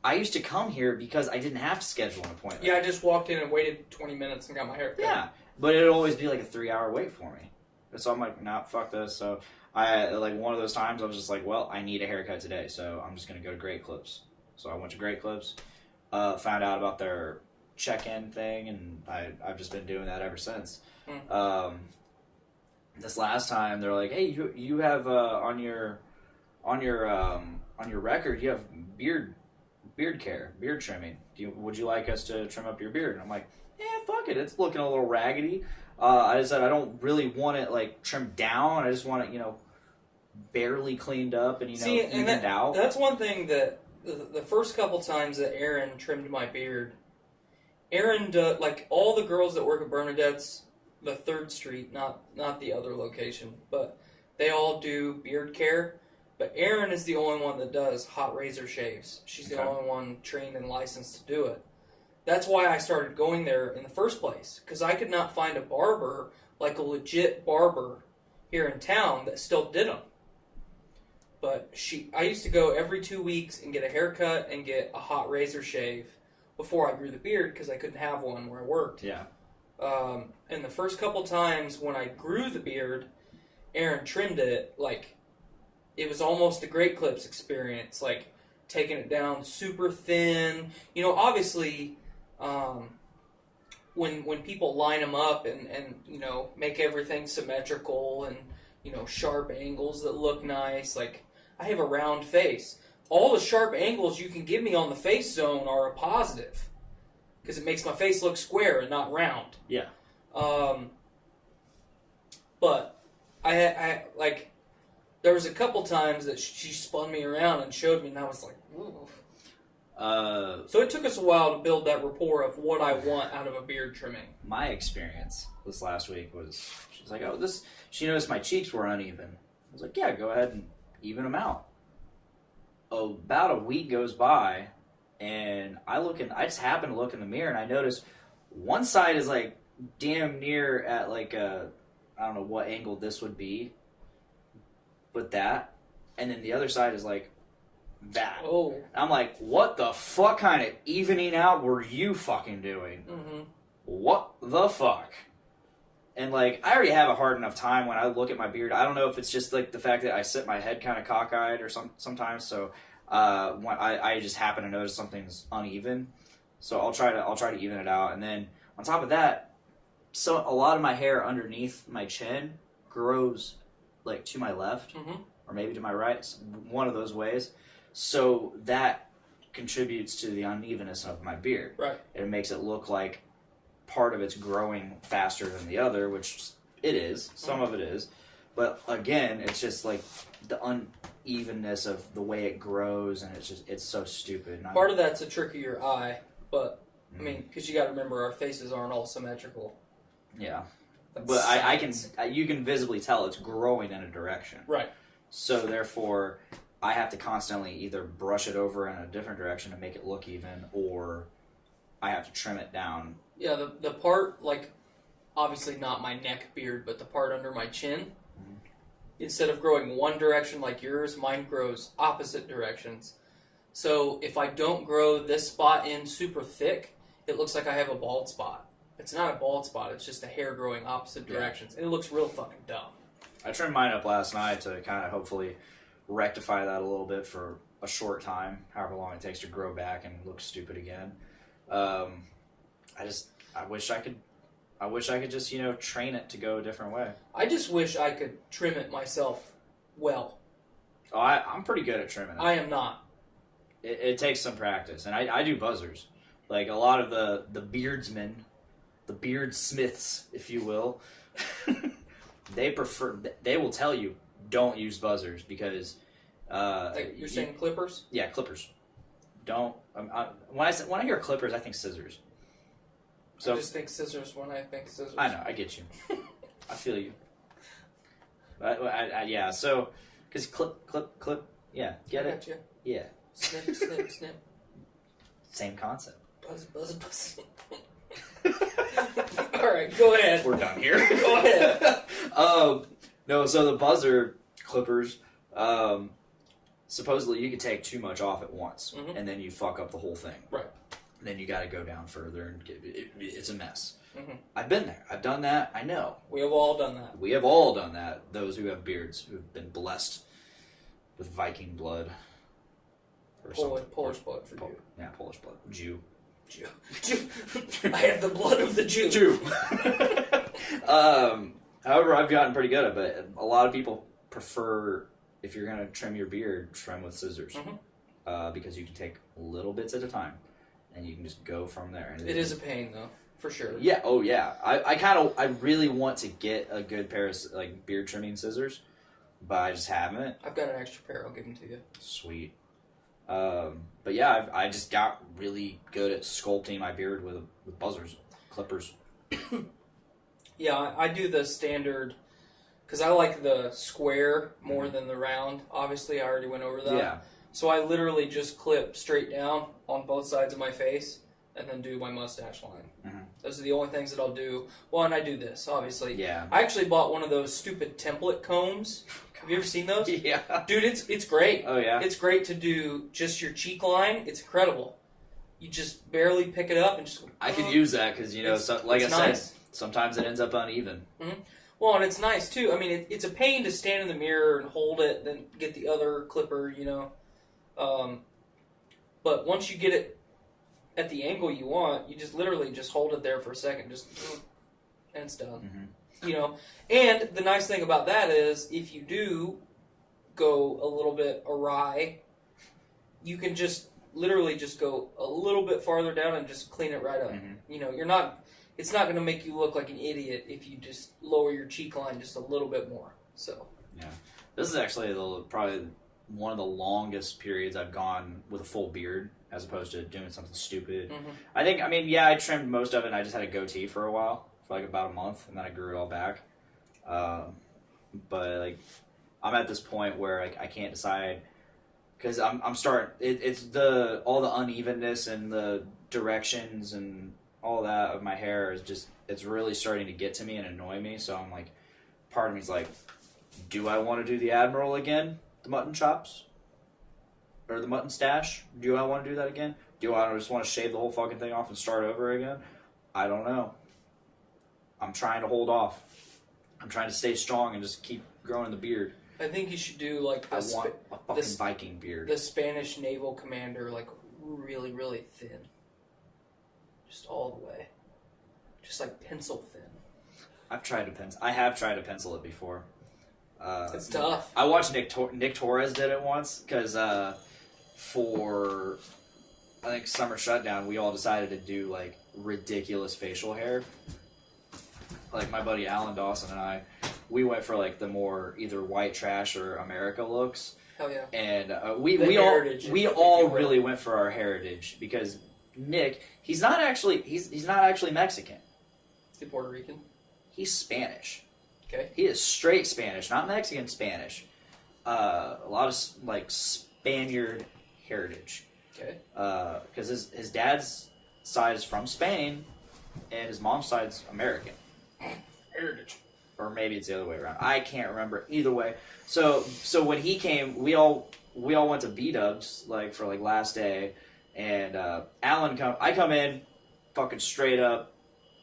I used to come here because I didn't have to schedule an appointment. Yeah, I just walked in and waited 20 minutes and got my hair cut. Yeah, but it'd always be like a 3-hour wait for me. So I'm like, nah, fuck this. So I like one of those times I was just like, well, I need a haircut today, so I'm just gonna go to Great Clips. So I went to Great Clips, found out about their check-in thing, and I've just been doing that ever since. This last time, they're like, "Hey, you have on your record, you have beard care, beard trimming. Would you like us to trim up your beard?" And I'm like, fuck it, it's looking a little raggedy. I just said I don't really want it like trimmed down. I just want it, barely cleaned up and evened out. That's one thing that. The first couple times that Aaron trimmed my beard, Aaron, like all the girls that work at Bernadette's, the 3rd Street, not the other location, but they all do beard care. But Aaron is the only one that does hot razor shaves. She's the only one trained and licensed to do it. That's why I started going there in the first place, because I could not find a barber, like a legit barber here in town that still did them. But I used to go every 2 weeks and get a haircut and get a hot razor shave before I grew the beard because I couldn't have one where I worked. Yeah. And the first couple times when I grew the beard, Aaron trimmed it, like, it was almost a Great Clips experience, like, taking it down super thin. Obviously, when people line them up and make everything symmetrical and, sharp angles that look nice, like, I have a round face. All the sharp angles you can give me on the face zone are a positive. because it makes my face look square and not round. Yeah. But I like, there was a couple times that she spun me around and showed me, and I was like, ooh. So it took us a while to build that rapport of what I want out of a beard trimming. My experience this last week was, she's like, oh, she noticed my cheeks were uneven. I was like, yeah, go ahead and even them out. About a week goes by, and I just happen to look in the mirror, and I notice one side is like damn near at like I don't know what angle this would be, but that, and then the other side is like that. Oh. I'm like, what the fuck kind of evening out were you fucking doing? Mm-hmm. What the fuck? And like, I already have a hard enough time when I look at my beard. I don't know if it's just like the fact that I sit my head kind of cockeyed or sometimes. So when I just happen to notice something's uneven, so I'll try to even it out. And then on top of that, so a lot of my hair underneath my chin grows like to my left or maybe to my right, one of those ways. So that contributes to the unevenness of my beard. Right. It makes it look like part of it's growing faster than the other, which it is. Some of it is. But again, it's just like the unevenness of the way it grows, and it's so stupid. Part of that's a trick of your eye, but I mean, because you got to remember our faces aren't all symmetrical. Yeah. That's But you can visibly tell it's growing in a direction. Right. So therefore, I have to constantly either brush it over in a different direction to make it look even, or I have to trim it down. Yeah, the part, like, obviously not my neck beard, but the part under my chin, instead of growing one direction like yours, mine grows opposite directions. So if I don't grow this spot in super thick, it looks like I have a bald spot. It's not a bald spot, it's just a hair growing opposite directions. And it looks real fucking dumb. I trimmed mine up last night to kind of hopefully rectify that a little bit for a short time, however long it takes to grow back and look stupid again. I wish I could just, train it to go a different way. I just wish I could trim it myself well. Oh, I'm pretty good at trimming it. I am not. It takes some practice, and I do buzzers. Like a lot of the beardsmen, the beardsmiths, if you will, they will tell you don't use buzzers because Like you're saying clippers? Yeah, clippers. Don't when I hear clippers, I think scissors. So I just think scissors when I think scissors. I know, I get you. I feel you. Yeah, so because clip, yeah, get it? You. Yeah. Snip, snip, snip. Same concept. Buzz, buzz, buzz. All right, go ahead. We're done here. Go ahead. No, so the buzzer clippers, supposedly you could take too much off at once, and then you fuck up the whole thing. Right. And then you got to go down further, and it's a mess. Mm-hmm. I've been there. I've done that. I know. We have all done that. We have all done that. Those who have beards, who've been blessed with Viking blood. Or Polish blood for you. Yeah, Polish blood. Jew. I have the blood of the Jew. However, I've gotten pretty good at it. A lot of people prefer, if you're going to trim your beard, trim with scissors. Because you can take little bits at a time, and you can just go from there. It is a pain, though, for sure. Yeah, oh yeah. I really want to get a good pair of beard trimming scissors, but I just haven't. I've got an extra pair. I'll give them to you. Sweet. But yeah, I just got really good at sculpting my beard with buzzers, clippers. Yeah, I do the standard, because I like the square more than the round. Obviously, I already went over that. Yeah. So I literally just clip straight down on both sides of my face and then do my mustache line. Those are the only things that I'll do. Well, and I do this, obviously. Yeah. I actually bought one of those stupid template combs. Have you ever seen those? Yeah. Dude, it's great. Oh, yeah? It's great to do just your cheek line. It's incredible. You just barely pick it up and just... I could use that because, like I nice. said, sometimes it ends up uneven. Well, and it's nice, too. I mean, it's a pain to stand in the mirror and hold it, then get the other clipper, But once you get it at the angle you want, you just literally just hold it there for a second, and it's done. And the nice thing about that is, if you do go a little bit awry, you can just literally just go a little bit farther down and just clean it right up. Mhm. You know, you're not. It's not going to make you look like an idiot if you just lower your cheek line just a little bit more. So. This is actually probably one of the longest periods I've gone with a full beard, as opposed to doing something stupid. Mm-hmm. I trimmed most of it, and I just had a goatee for a while, for like about a month, and then I grew it all back. But like, I'm at this point where like I can't decide, because I'm starting. It's all the unevenness and the directions and all that of my hair is just, it's really starting to get to me and annoy me. So I'm like, part of me's like, do I want to do the Admiral again? The mutton chops? Or the mutton stash? Do I want to do that again? Do I just want to shave the whole fucking thing off and start over again? I don't know. I'm trying to hold off. I'm trying to stay strong and just keep growing the beard. I think you should do like I want a fucking Viking beard. The Spanish naval commander, like really, really thin. Just all the way. Just like pencil thin. I have tried to pencil it before. It's tough. I watched Nick Torres did it once because for I think summer shutdown we all decided to do like ridiculous facial hair. Like my buddy Alan Dawson and I, we went for like the more either white trash or America looks. Hell yeah. And we all really went for our heritage because Nick, he's not actually Mexican. Is he Puerto Rican? He's Spanish. Okay. He is straight Spanish, not Mexican Spanish. A lot of like Spaniard heritage. Okay. Because his dad's side is from Spain, and his mom's side's American. Heritage. Or maybe it's the other way around. I can't remember. Either way. So when he came, we all went to B-dubs like for like last day, and I come in, fucking straight up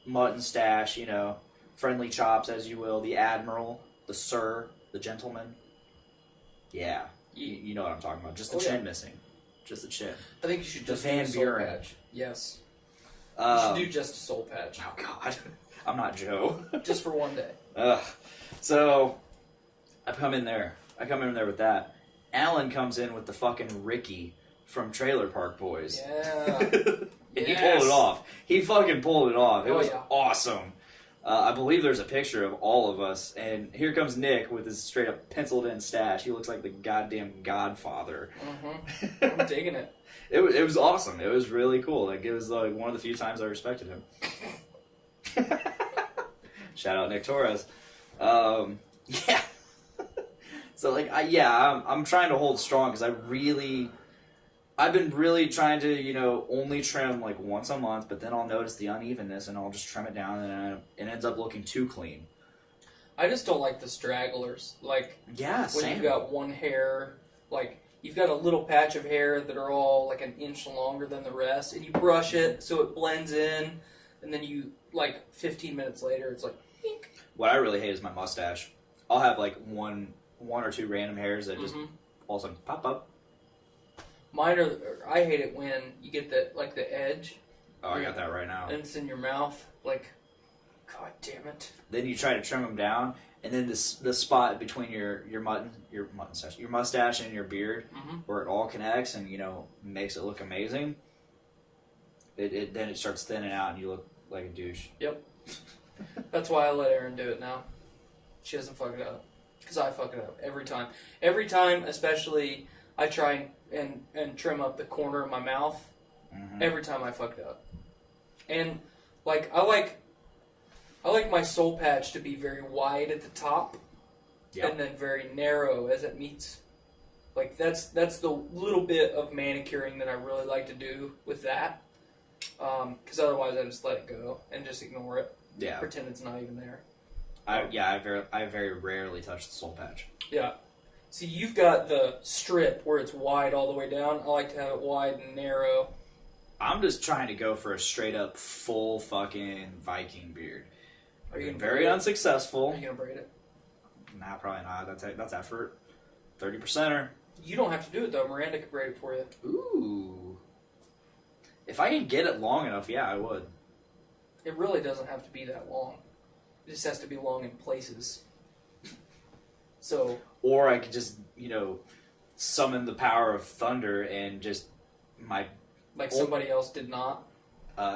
mutton stash, you know. Friendly chops, as you will. The Admiral, the Sir, the Gentleman. Yeah. You know what I'm talking about. Just the chin missing. Just the chin. I think you should just Van do a soul Buren. patch. Yes. You should do just a soul patch. Oh, God. I'm not Joe. Just for one day. Ugh. So, I come in there with that. Alan comes in with the fucking Ricky from Trailer Park Boys. Yeah. And he pulled it off. He fucking pulled it off. It Oh, was yeah. awesome. I believe there's a picture of all of us, and here comes Nick with his straight up penciled in stash. He looks like the goddamn Godfather. I'm digging it. It was awesome. It was really cool. Like it was like one of the few times I respected him. Shout out Nick Torres. Yeah. So like I'm trying to hold strong because I've been really trying to, you know, only trim like once a month, but then I'll notice the unevenness and I'll just trim it down and it ends up looking too clean. I just don't like the stragglers. Like, Yeah, when same. you've got one hair, like, you've got a little patch of hair that are all like an inch longer than the rest, and you brush it so it blends in, and then you, like, 15 minutes later, it's like, pink. What I really hate is my mustache. I'll have like one or two random hairs that just all of a sudden pop up. Mine are, I hate it when you get the edge, Oh, I got that right now. and it's in your mouth, like, god damn it. Then you try to trim them down, and then the spot between your mustache and your beard, where it all connects and, you know, makes it look amazing. Then it starts thinning out and you look like a douche. Yep. That's why I let Erin do it now. She doesn't fuck it up. Because I fuck it up every time. Every time, especially, I try and trim up the corner of my mouth. Every time I fuck it up. And, like, I like my soul patch to be very wide at the top. Yep. And then very narrow as it meets. Like, that's the little bit of manicuring that I really like to do with that. Because otherwise I just let it go and just ignore it. Yeah. Pretend it's not even there. I very rarely touch the soul patch. Yeah. See, you've got the strip where it's wide all the way down. I like to have it wide and narrow. I'm just trying to go for a straight up full fucking Viking beard. Are you gonna very braid it? unsuccessful. Are you going to braid it? Nah, probably not. That's effort. 30%er. You don't have to do it, though. Miranda can braid it for you. Ooh. If I can get it long enough, yeah, I would. It really doesn't have to be that long. It just has to be long in places. So... Or I could just, you know, summon the power of thunder and just Like somebody else did not.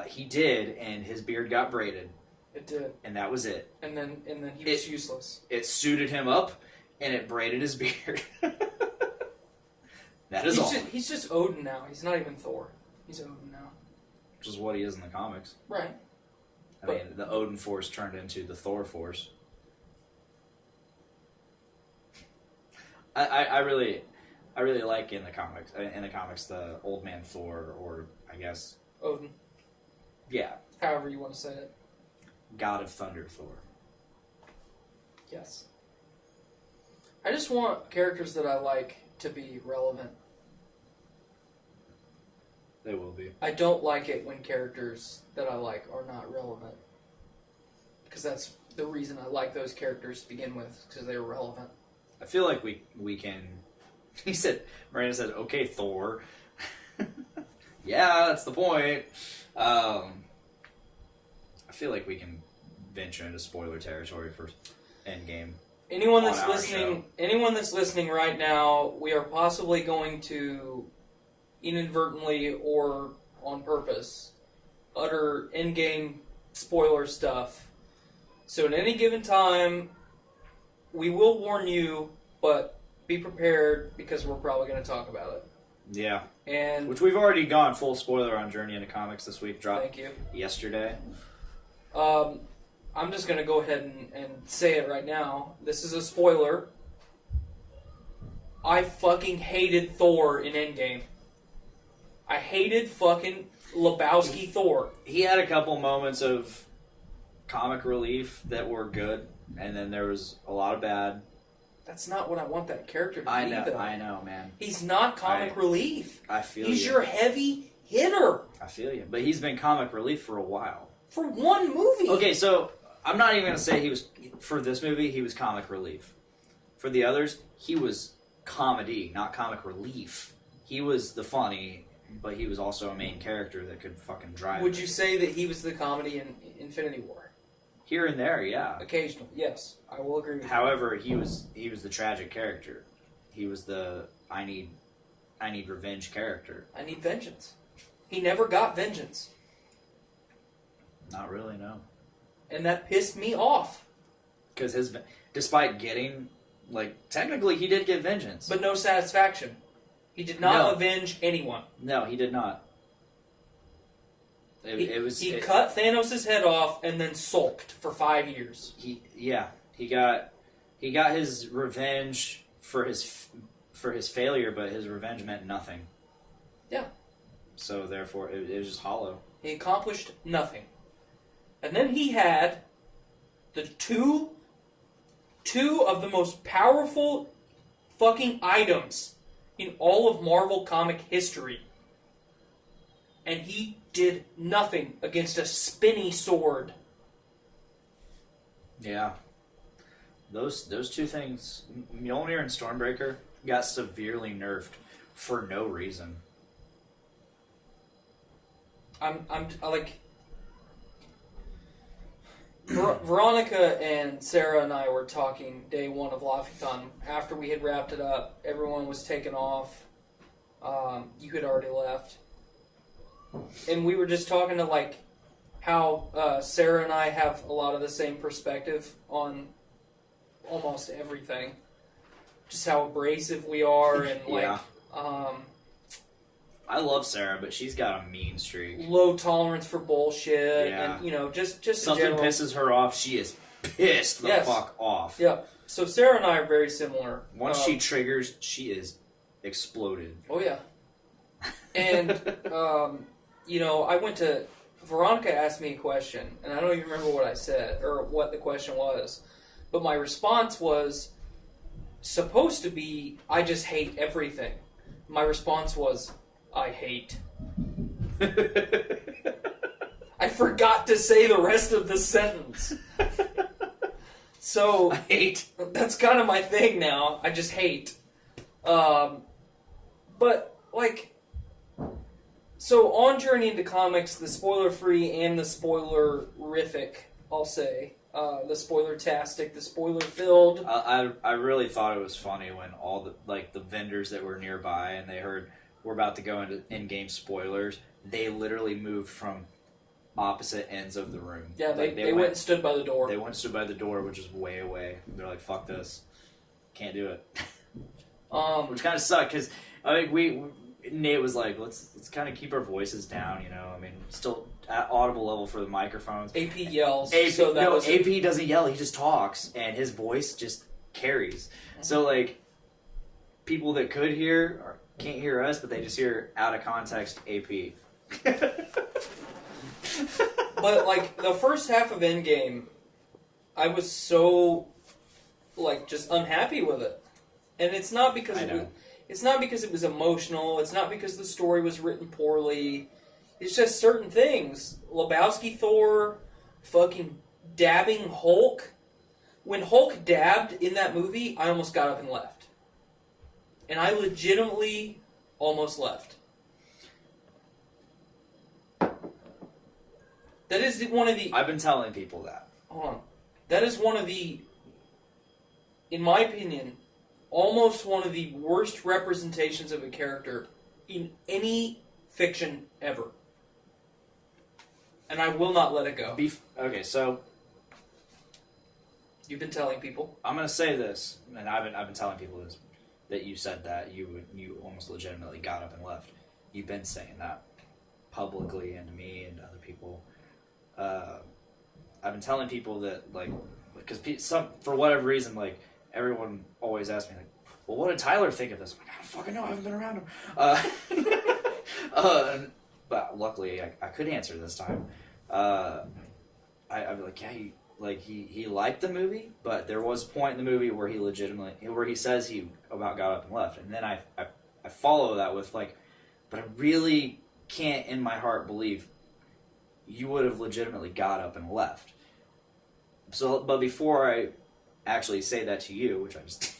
He did, and his beard got braided, It did, and that was it. and then he was useless. It suited him up, and it braided his beard. That is all. He's just Odin now. He's not even Thor. He's Odin now. Which is what he is in the comics. Right. I mean, the Odin Force turned into the Thor Force. I really like in the comics the Old Man Thor, or I guess Odin. yeah, However you want to say it. God of Thunder Thor. Yes. I just want characters that I like to be relevant. They will be. I don't like it when characters that I like are not relevant. Because that's the reason I like those characters to begin with, because they're relevant. I feel like we can. He said, Miranda said, "Okay, Thor." Yeah, that's the point. I feel like we can venture into spoiler territory for Endgame. Anyone On that's our listening right now, we are possibly going to inadvertently or on purpose utter Endgame spoiler stuff. So at any given time, we will warn you, but be prepared because we're probably going to talk about it. Yeah. And Which we've already gone full spoiler on Journey into Comics this week. Dropped thank you. yesterday. I'm just going to go ahead and say it right now. This is a spoiler. I fucking hated Thor in Endgame. I hated fucking Lebowski Thor. He had a couple moments of comic relief that were good, and then there was a lot of bad. That's not what I want that character to be, though. I know, man. He's not comic relief. I feel He's you. your heavy hitter I feel you. But he's been comic relief for a while. for one movie. Okay, so I'm not even going to say he was, for this movie, he was comic relief. For the others, he was comedy, not comic relief. He was the funny, but he was also a main character that could fucking drive Would it. you say that he was the comedy in Infinity War? Here and there, yeah. Occasionally, yes. I will agree with However, he was the tragic character. He was the I need revenge character. you. I need vengeance. He never got vengeance. Not really, no. And that pissed me off. Because despite getting, like, technically he did get vengeance. But no satisfaction. He did not No. avenge anyone. No, he did not. He cut Thanos' head off and then sulked for 5 years. He got his revenge for his failure, but his revenge meant nothing. Yeah. So therefore, it was just hollow. He accomplished nothing. And then he had the two of the most powerful fucking items in all of Marvel comic history. And he did nothing against a spinny sword. Yeah. Those two things, Mjolnir and Stormbreaker, got severely nerfed for no reason. I like Veronica and Sarah and I were talking day one of LaFiCon. After we had wrapped it up, everyone was taken off. You had already left. And we were just talking to, like, how Sarah and I have a lot of the same perspective on almost everything. Just how abrasive we are and, like, Yeah. I love Sarah, but she's got a mean streak. low tolerance for bullshit. Yeah. And, you know, just Something in general. pisses her off, she is pissed the Yes. fuck off. Yeah. So Sarah and I are very similar. Once she triggers, she is exploded. Oh, yeah. And, you know, Veronica asked me a question, and I don't even remember what I said, or what the question was. But my response was supposed to be, I just hate everything. My response was, I hate. I forgot to say the rest of the sentence. So, I hate. that's kind of my thing now. I just hate. But, like, so on Journey into Comics, the spoiler-free and the spoiler-rific, I'll say, the spoiler-tastic, the spoiler-filled. I really thought it was funny when all the vendors that were nearby and they heard we're about to go into in-game spoilers. They literally moved from opposite ends of the room. Yeah, Like, they went and stood by the door. They went and stood by the door, which is way away. They're like, "Fuck this, can't do it." Which kind of sucked because I think Nate was like, "Let's kind of keep our voices down," you know. I mean, still at audible level for the microphones. AP yells. AP doesn't yell; he just talks, and his voice just carries. Mm-hmm. So like, people that could hear can't hear us, but they just hear out of context AP. But like the first half of Endgame, I was so like just unhappy with it, and it's not because it's not because it was emotional. It's not because the story was written poorly. It's just certain things. Lebowski Thor, fucking dabbing Hulk. When Hulk dabbed in that movie, I almost got up and left, and I legitimately almost left. That is one of the... I've been telling people that. Hold on. That is one of the, in my opinion, almost one of the worst representations of a character in any fiction ever. And I will not let it go. Okay, so... You've been telling people. I'm going to say this, and I've been telling people this, that you said that you almost legitimately got up and left. You've been saying that publicly and to me and to other people. I've been telling people that, like, because for whatever reason, like, everyone always asks me, like, well, what did Tyler think of this? I'm like, I don't fucking know, I haven't been around him. But luckily, I could answer this time. I'd be like, yeah, he liked the movie, but there was a point in the movie where he says he about got up and left, and then I follow that with like, but I really can't in my heart believe you would have legitimately got up and left. So, but before I actually say that to you, which I just,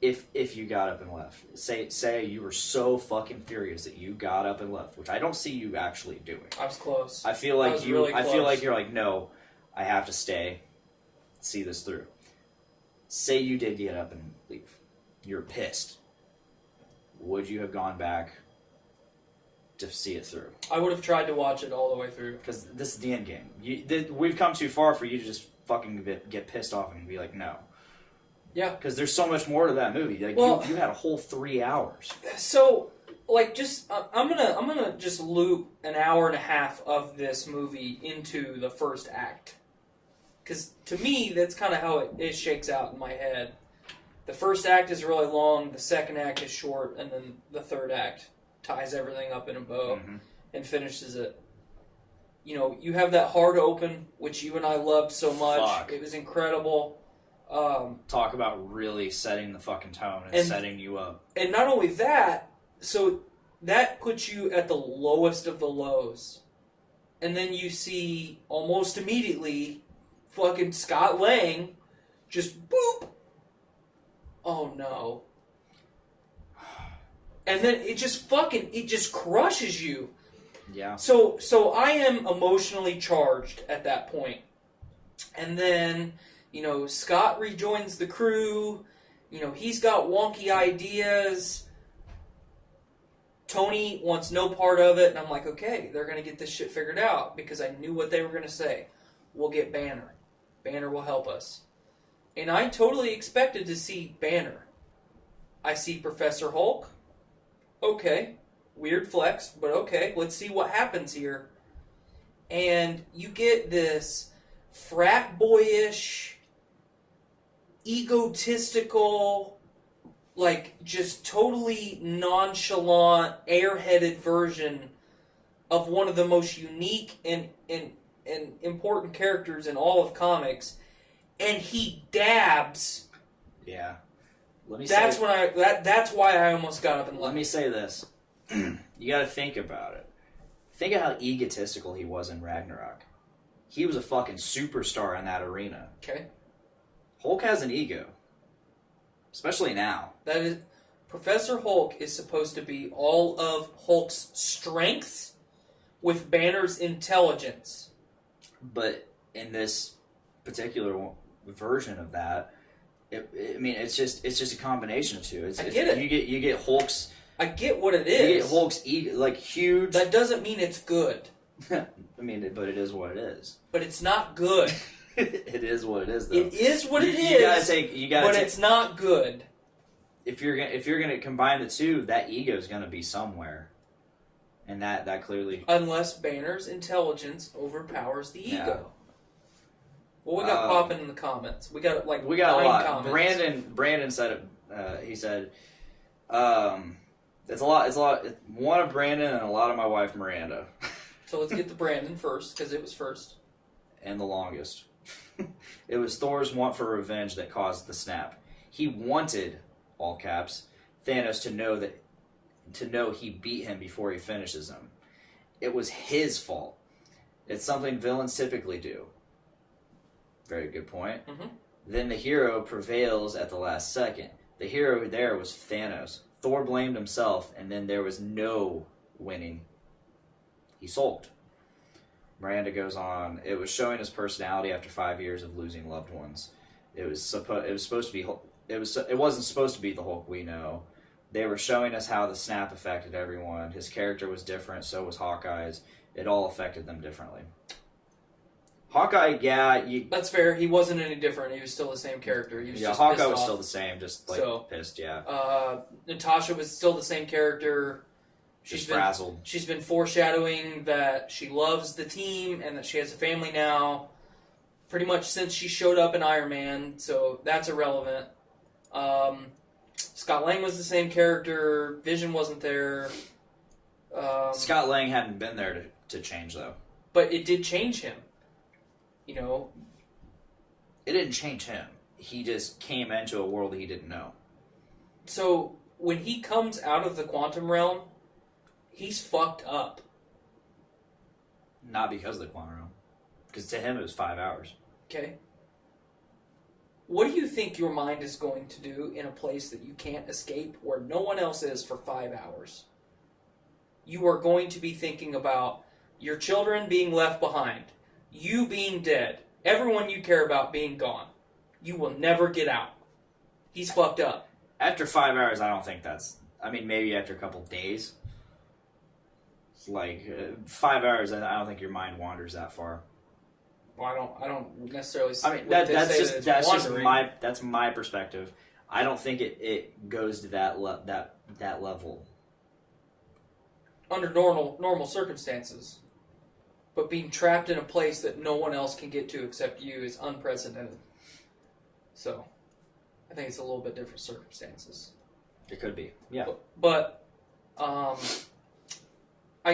if you got up and left, say you were so fucking furious that you got up and left, which I don't see you actually doing. I was close. I feel like really I close. feel like you're like, no, I have to stay, see this through. Say you did get up and leave. You're pissed. Would you have gone back to see it through? I would have tried to watch it all the way through. Because this is the end game. We've come too far for you to just fucking get pissed off and be like, no. Yeah. Because there's so much more to that movie. Like, well, you had a whole 3 hours. So, like, just I'm gonna just loop an hour and a half of this movie into the first act. Because to me, that's kind of how it shakes out in my head. The first act is really long, the second act is short, and then the third act ties everything up in a bow and finishes it. You know, you have that hard open, which you and I loved so much. Fuck. It was incredible. Talk about really setting the fucking tone and setting you up. And not only that, so that puts you at the lowest of the lows. And then you see almost immediately fucking Scott Lang just boop. Oh no. And then it just crushes you. Yeah. So I am emotionally charged at that point. And then, you know, Scott rejoins the crew. You know, he's got wonky ideas. Tony wants no part of it. And I'm like, okay, they're going to get this shit figured out. Because I knew what they were going to say. We'll get Banner. Banner will help us. And I totally expected to see Banner. I see Professor Hulk. Okay. Weird flex, but okay. Let's see what happens here. And you get this frat boyish, egotistical, like just totally nonchalant, airheaded version of one of the most unique and important characters in all of comics, and he dabs. Yeah. That's why I almost got up and left. Let me say this. You got to think about it. Think of how egotistical he was in Ragnarok. He was a fucking superstar in that arena. Okay. Hulk has an ego. Especially now. That is, Professor Hulk is supposed to be all of Hulk's strengths with Banner's intelligence. But in this particular version of that, it's just a combination of two. I get it. You get Hulk's I get what it You is. get Hulk's ego, like huge. That doesn't mean it's good. I mean, but it is what it is. But it's not good. It is what it is, though. It is what it is. You gotta take. But it's not good. If you're gonna combine the two, that ego is gonna be somewhere, and that clearly. Unless Banner's intelligence overpowers the ego. Yeah. Well, we got popping in the comments. We got We got 9 a lot. comments. Brandon said it. He said, "It's a lot. It's a lot. One of Brandon and a lot of my wife Miranda, So let's get to Brandon first, because it was first. and the longest. It was Thor's want for revenge that caused the snap. He wanted, all caps, Thanos to know he beat him before he finishes him. It was his fault. It's something villains typically do." Very good point. Mm-hmm. Then the hero prevails at the last second. The hero there was Thanos. Thor blamed himself, and then there was no winning. He sulked. Miranda goes on. It was showing his personality after 5 years of losing loved ones. It was supposed to be. It wasn't supposed to be the Hulk we know. They were showing us how the snap affected everyone. His character was different. So was Hawkeye's. It all affected them differently. Hawkeye, yeah, That's fair. He wasn't any different. He was still the same character. He was just Hawkeye pissed was off. still the same, just pissed. Yeah, Natasha was still the same character. just frazzled. She's been foreshadowing that she loves the team and that she has a family now, pretty much since she showed up in Iron Man. So that's irrelevant. Scott Lang was the same character. Vision wasn't there. Scott Lang hadn't been there to change though. But it did change him. You know, It didn't change him. He just came into a world he didn't know. so when he comes out of the quantum realm, he's fucked up. Not because of the quantum realm. Because to him it was 5 hours. Okay? What do you think your mind is going to do in a place that you can't escape, where no one else is for 5 hours? You are going to be thinking about your children being left behind, you being dead, everyone you care about being gone. You will never get out. He's fucked up. After 5 hours, I don't think that's... I mean, maybe after a couple days. It's like, 5 hours, I don't think your mind wanders that far. Well, I don't necessarily. I mean, wouldn't that's say just that it's wandering. that's my perspective. I don't think it goes to that level. Under normal circumstances. But being trapped in a place that no one else can get to except you is unprecedented. So, I think it's a little bit different circumstances. It could be, yeah. But I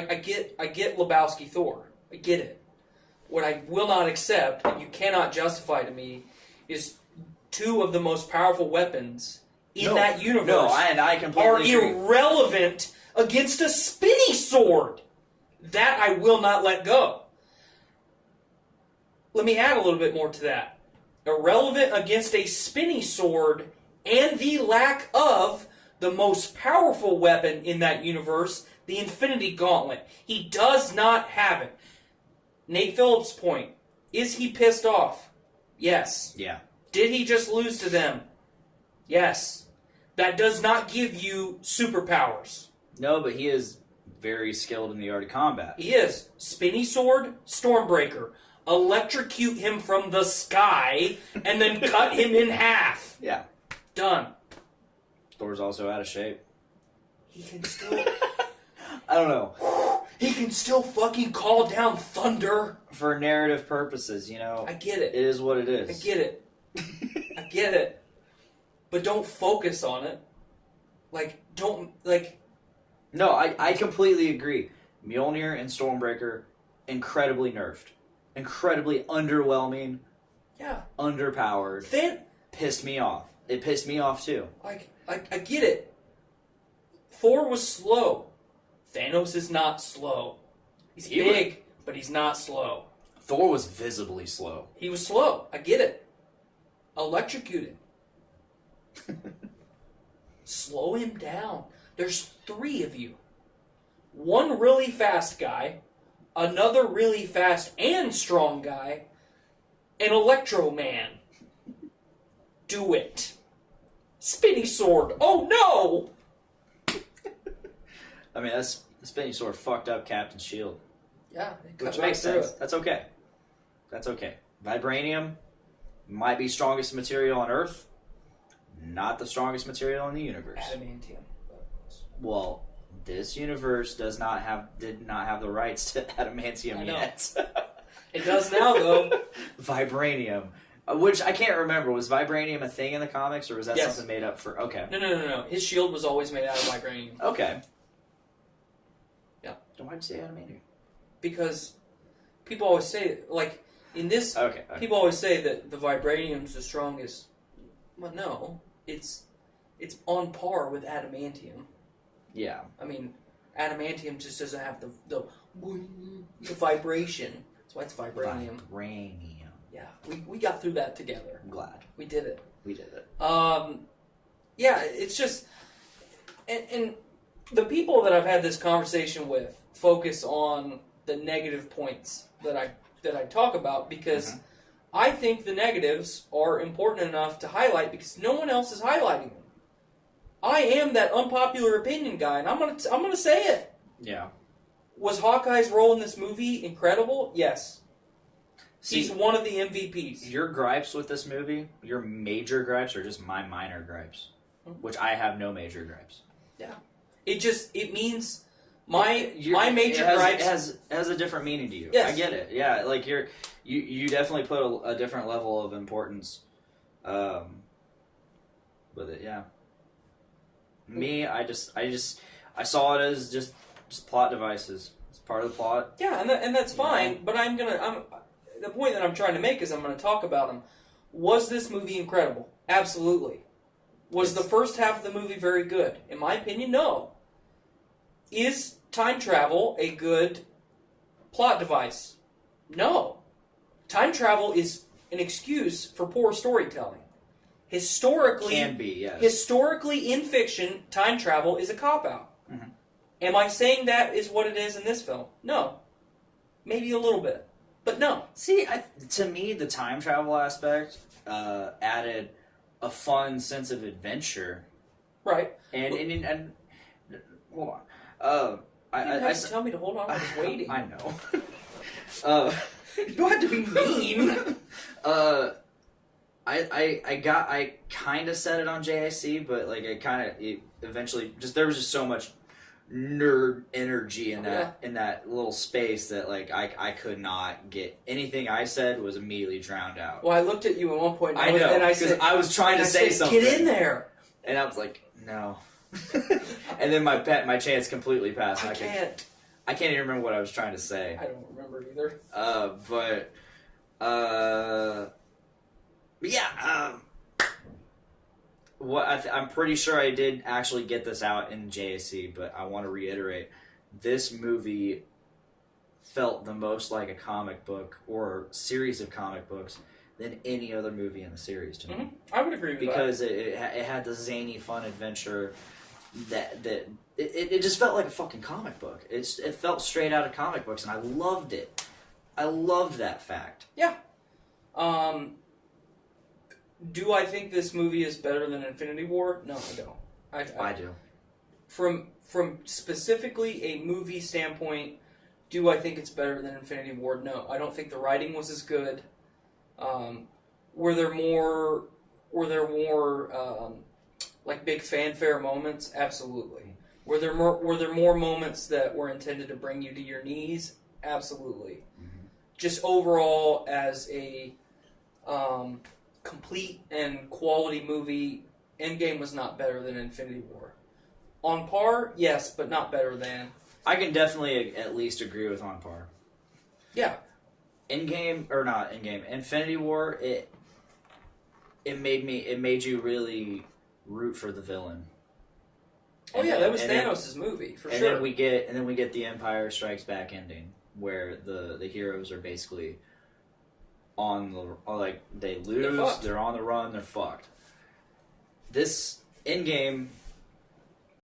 get Lebowski Thor. I get it. What I will not accept, and you cannot justify to me, is two of the most powerful weapons in that universe No, I completely are agree. irrelevant against a spinny sword. That I will not let go. Let me add a little bit more to that. Irrelevant against a spinny sword and the lack of the most powerful weapon in that universe, the Infinity Gauntlet. He does not have it. Nate Phillips' point. Is he pissed off? Yes. Yeah. Did he just lose to them? Yes. That does not give you superpowers. No, but he is very skilled in the art of combat. He is. Spinny sword, Stormbreaker. Electrocute him from the sky and then cut him in half. Yeah. Done. Thor's also out of shape. He can still... I don't know. He can still fucking call down thunder. For narrative purposes, you know. I get it. It is what it is. I get it. I get it. But don't focus on it. No, I completely agree. Mjolnir and Stormbreaker, incredibly nerfed. Incredibly underwhelming, Yeah. underpowered. Pissed me off. It pissed me off too. I get it. Thor was slow. Thanos is not slow. He's He big, but he's not slow. Thor was visibly slow. He was slow. I get it. Electrocute him. Slow him down. There's 3 of you. One really fast guy, another really fast and strong guy, an Electro Man. Do it. Spinny sword. Oh no! I mean, that's been sort of fucked up Captain Shield, Yeah, they cut which right makes through sense. it. That's okay. That's okay. Vibranium might be strongest material on Earth, not the strongest material in the universe. Adamantium. Well, this universe did not have the rights to adamantium I know. yet. It does now, though. Vibranium, which I can't remember. Was vibranium a thing in the comics, or was that Yes. something made up for? Okay. No. His shield was always made out of vibranium. Okay. Yeah. Then why'd you say adamantium? Because people always say, like, in this, Okay. people always say that the vibranium's the strongest. Well, no. It's on par with adamantium. Yeah. I mean, adamantium just doesn't have the vibration. That's why it's vibranium. Vibranium. Yeah, we got through that together. I'm glad We did it. we did it. Yeah, it's just, and the people that I've had this conversation with focus on the negative points that I talk about because Mhm. I think the negatives are important enough to highlight because no one else is highlighting them. I am that unpopular opinion guy, and I'm gonna say it. Yeah. Was Hawkeye's role in this movie incredible? Yes. He's See, one of the MVPs. your gripes with this movie, your major gripes, are just my minor gripes, which I have no major gripes. It means my major it has, gripes. it has a different meaning to you. Yes. I get it. Yeah, like you definitely put a different level of importance with it. Yeah. Me, I saw it as just plot devices. It's part of the plot. Yeah, and that's fine. Yeah. But the point that I'm trying to make is I'm going to talk about them. Was this movie incredible? Absolutely. Was the first half of the movie very good? In my opinion, no. Is time travel a good plot device? No. Time travel is an excuse for poor storytelling. Historically, Can be, yes. Historically, in fiction, time travel is a cop-out. Mhm. Am I saying that is what it is in this film? No. Maybe a little bit. But no. See, to me, the time travel aspect added a fun sense of adventure. Right. And hold on. You didn't have to tell me to hold on. I was waiting. I know. You don't have to be mean. I kind of said it on JIC, but like it eventually there was just so much nerd energy in that little space that like I could not get anything I said was immediately drowned out. Well, I looked at you at one point, I know, and I because said, I was trying to say something. "Get in there!" And I was like, no. And then my chance completely passed. I can't. I can't even remember what I was trying to say. I don't remember either. But yeah. I'm pretty sure I did actually get this out in JSC, but I want to reiterate, this movie felt the most like a comic book or series of comic books than any other movie in the series to me. Mm-hmm. I would agree with Because it had the zany, fun adventure that it just felt like a fucking comic book. It felt straight out of comic books, and I loved it. I loved that fact. that. Yeah. Do I think this movie is better than Infinity War? No, I don't. I do. From specifically a movie standpoint, do I think it's better than Infinity War? No, I don't think the writing was as good. Were there more like big fanfare moments? Absolutely. Were there more moments that were intended to bring you to your knees? Absolutely. Mm-hmm. Just overall as a complete and quality movie, Endgame was not better than Infinity War. On par, yes, but not better than. I can definitely at least agree with on par. Yeah. Infinity War, it made you really root for the villain. Oh yeah, that was and then- Thanos' movie for and sure. then we get the Empire Strikes Back ending, where the heroes are basically they lose, They're fucked. they're on the run, they're fucked. This Endgame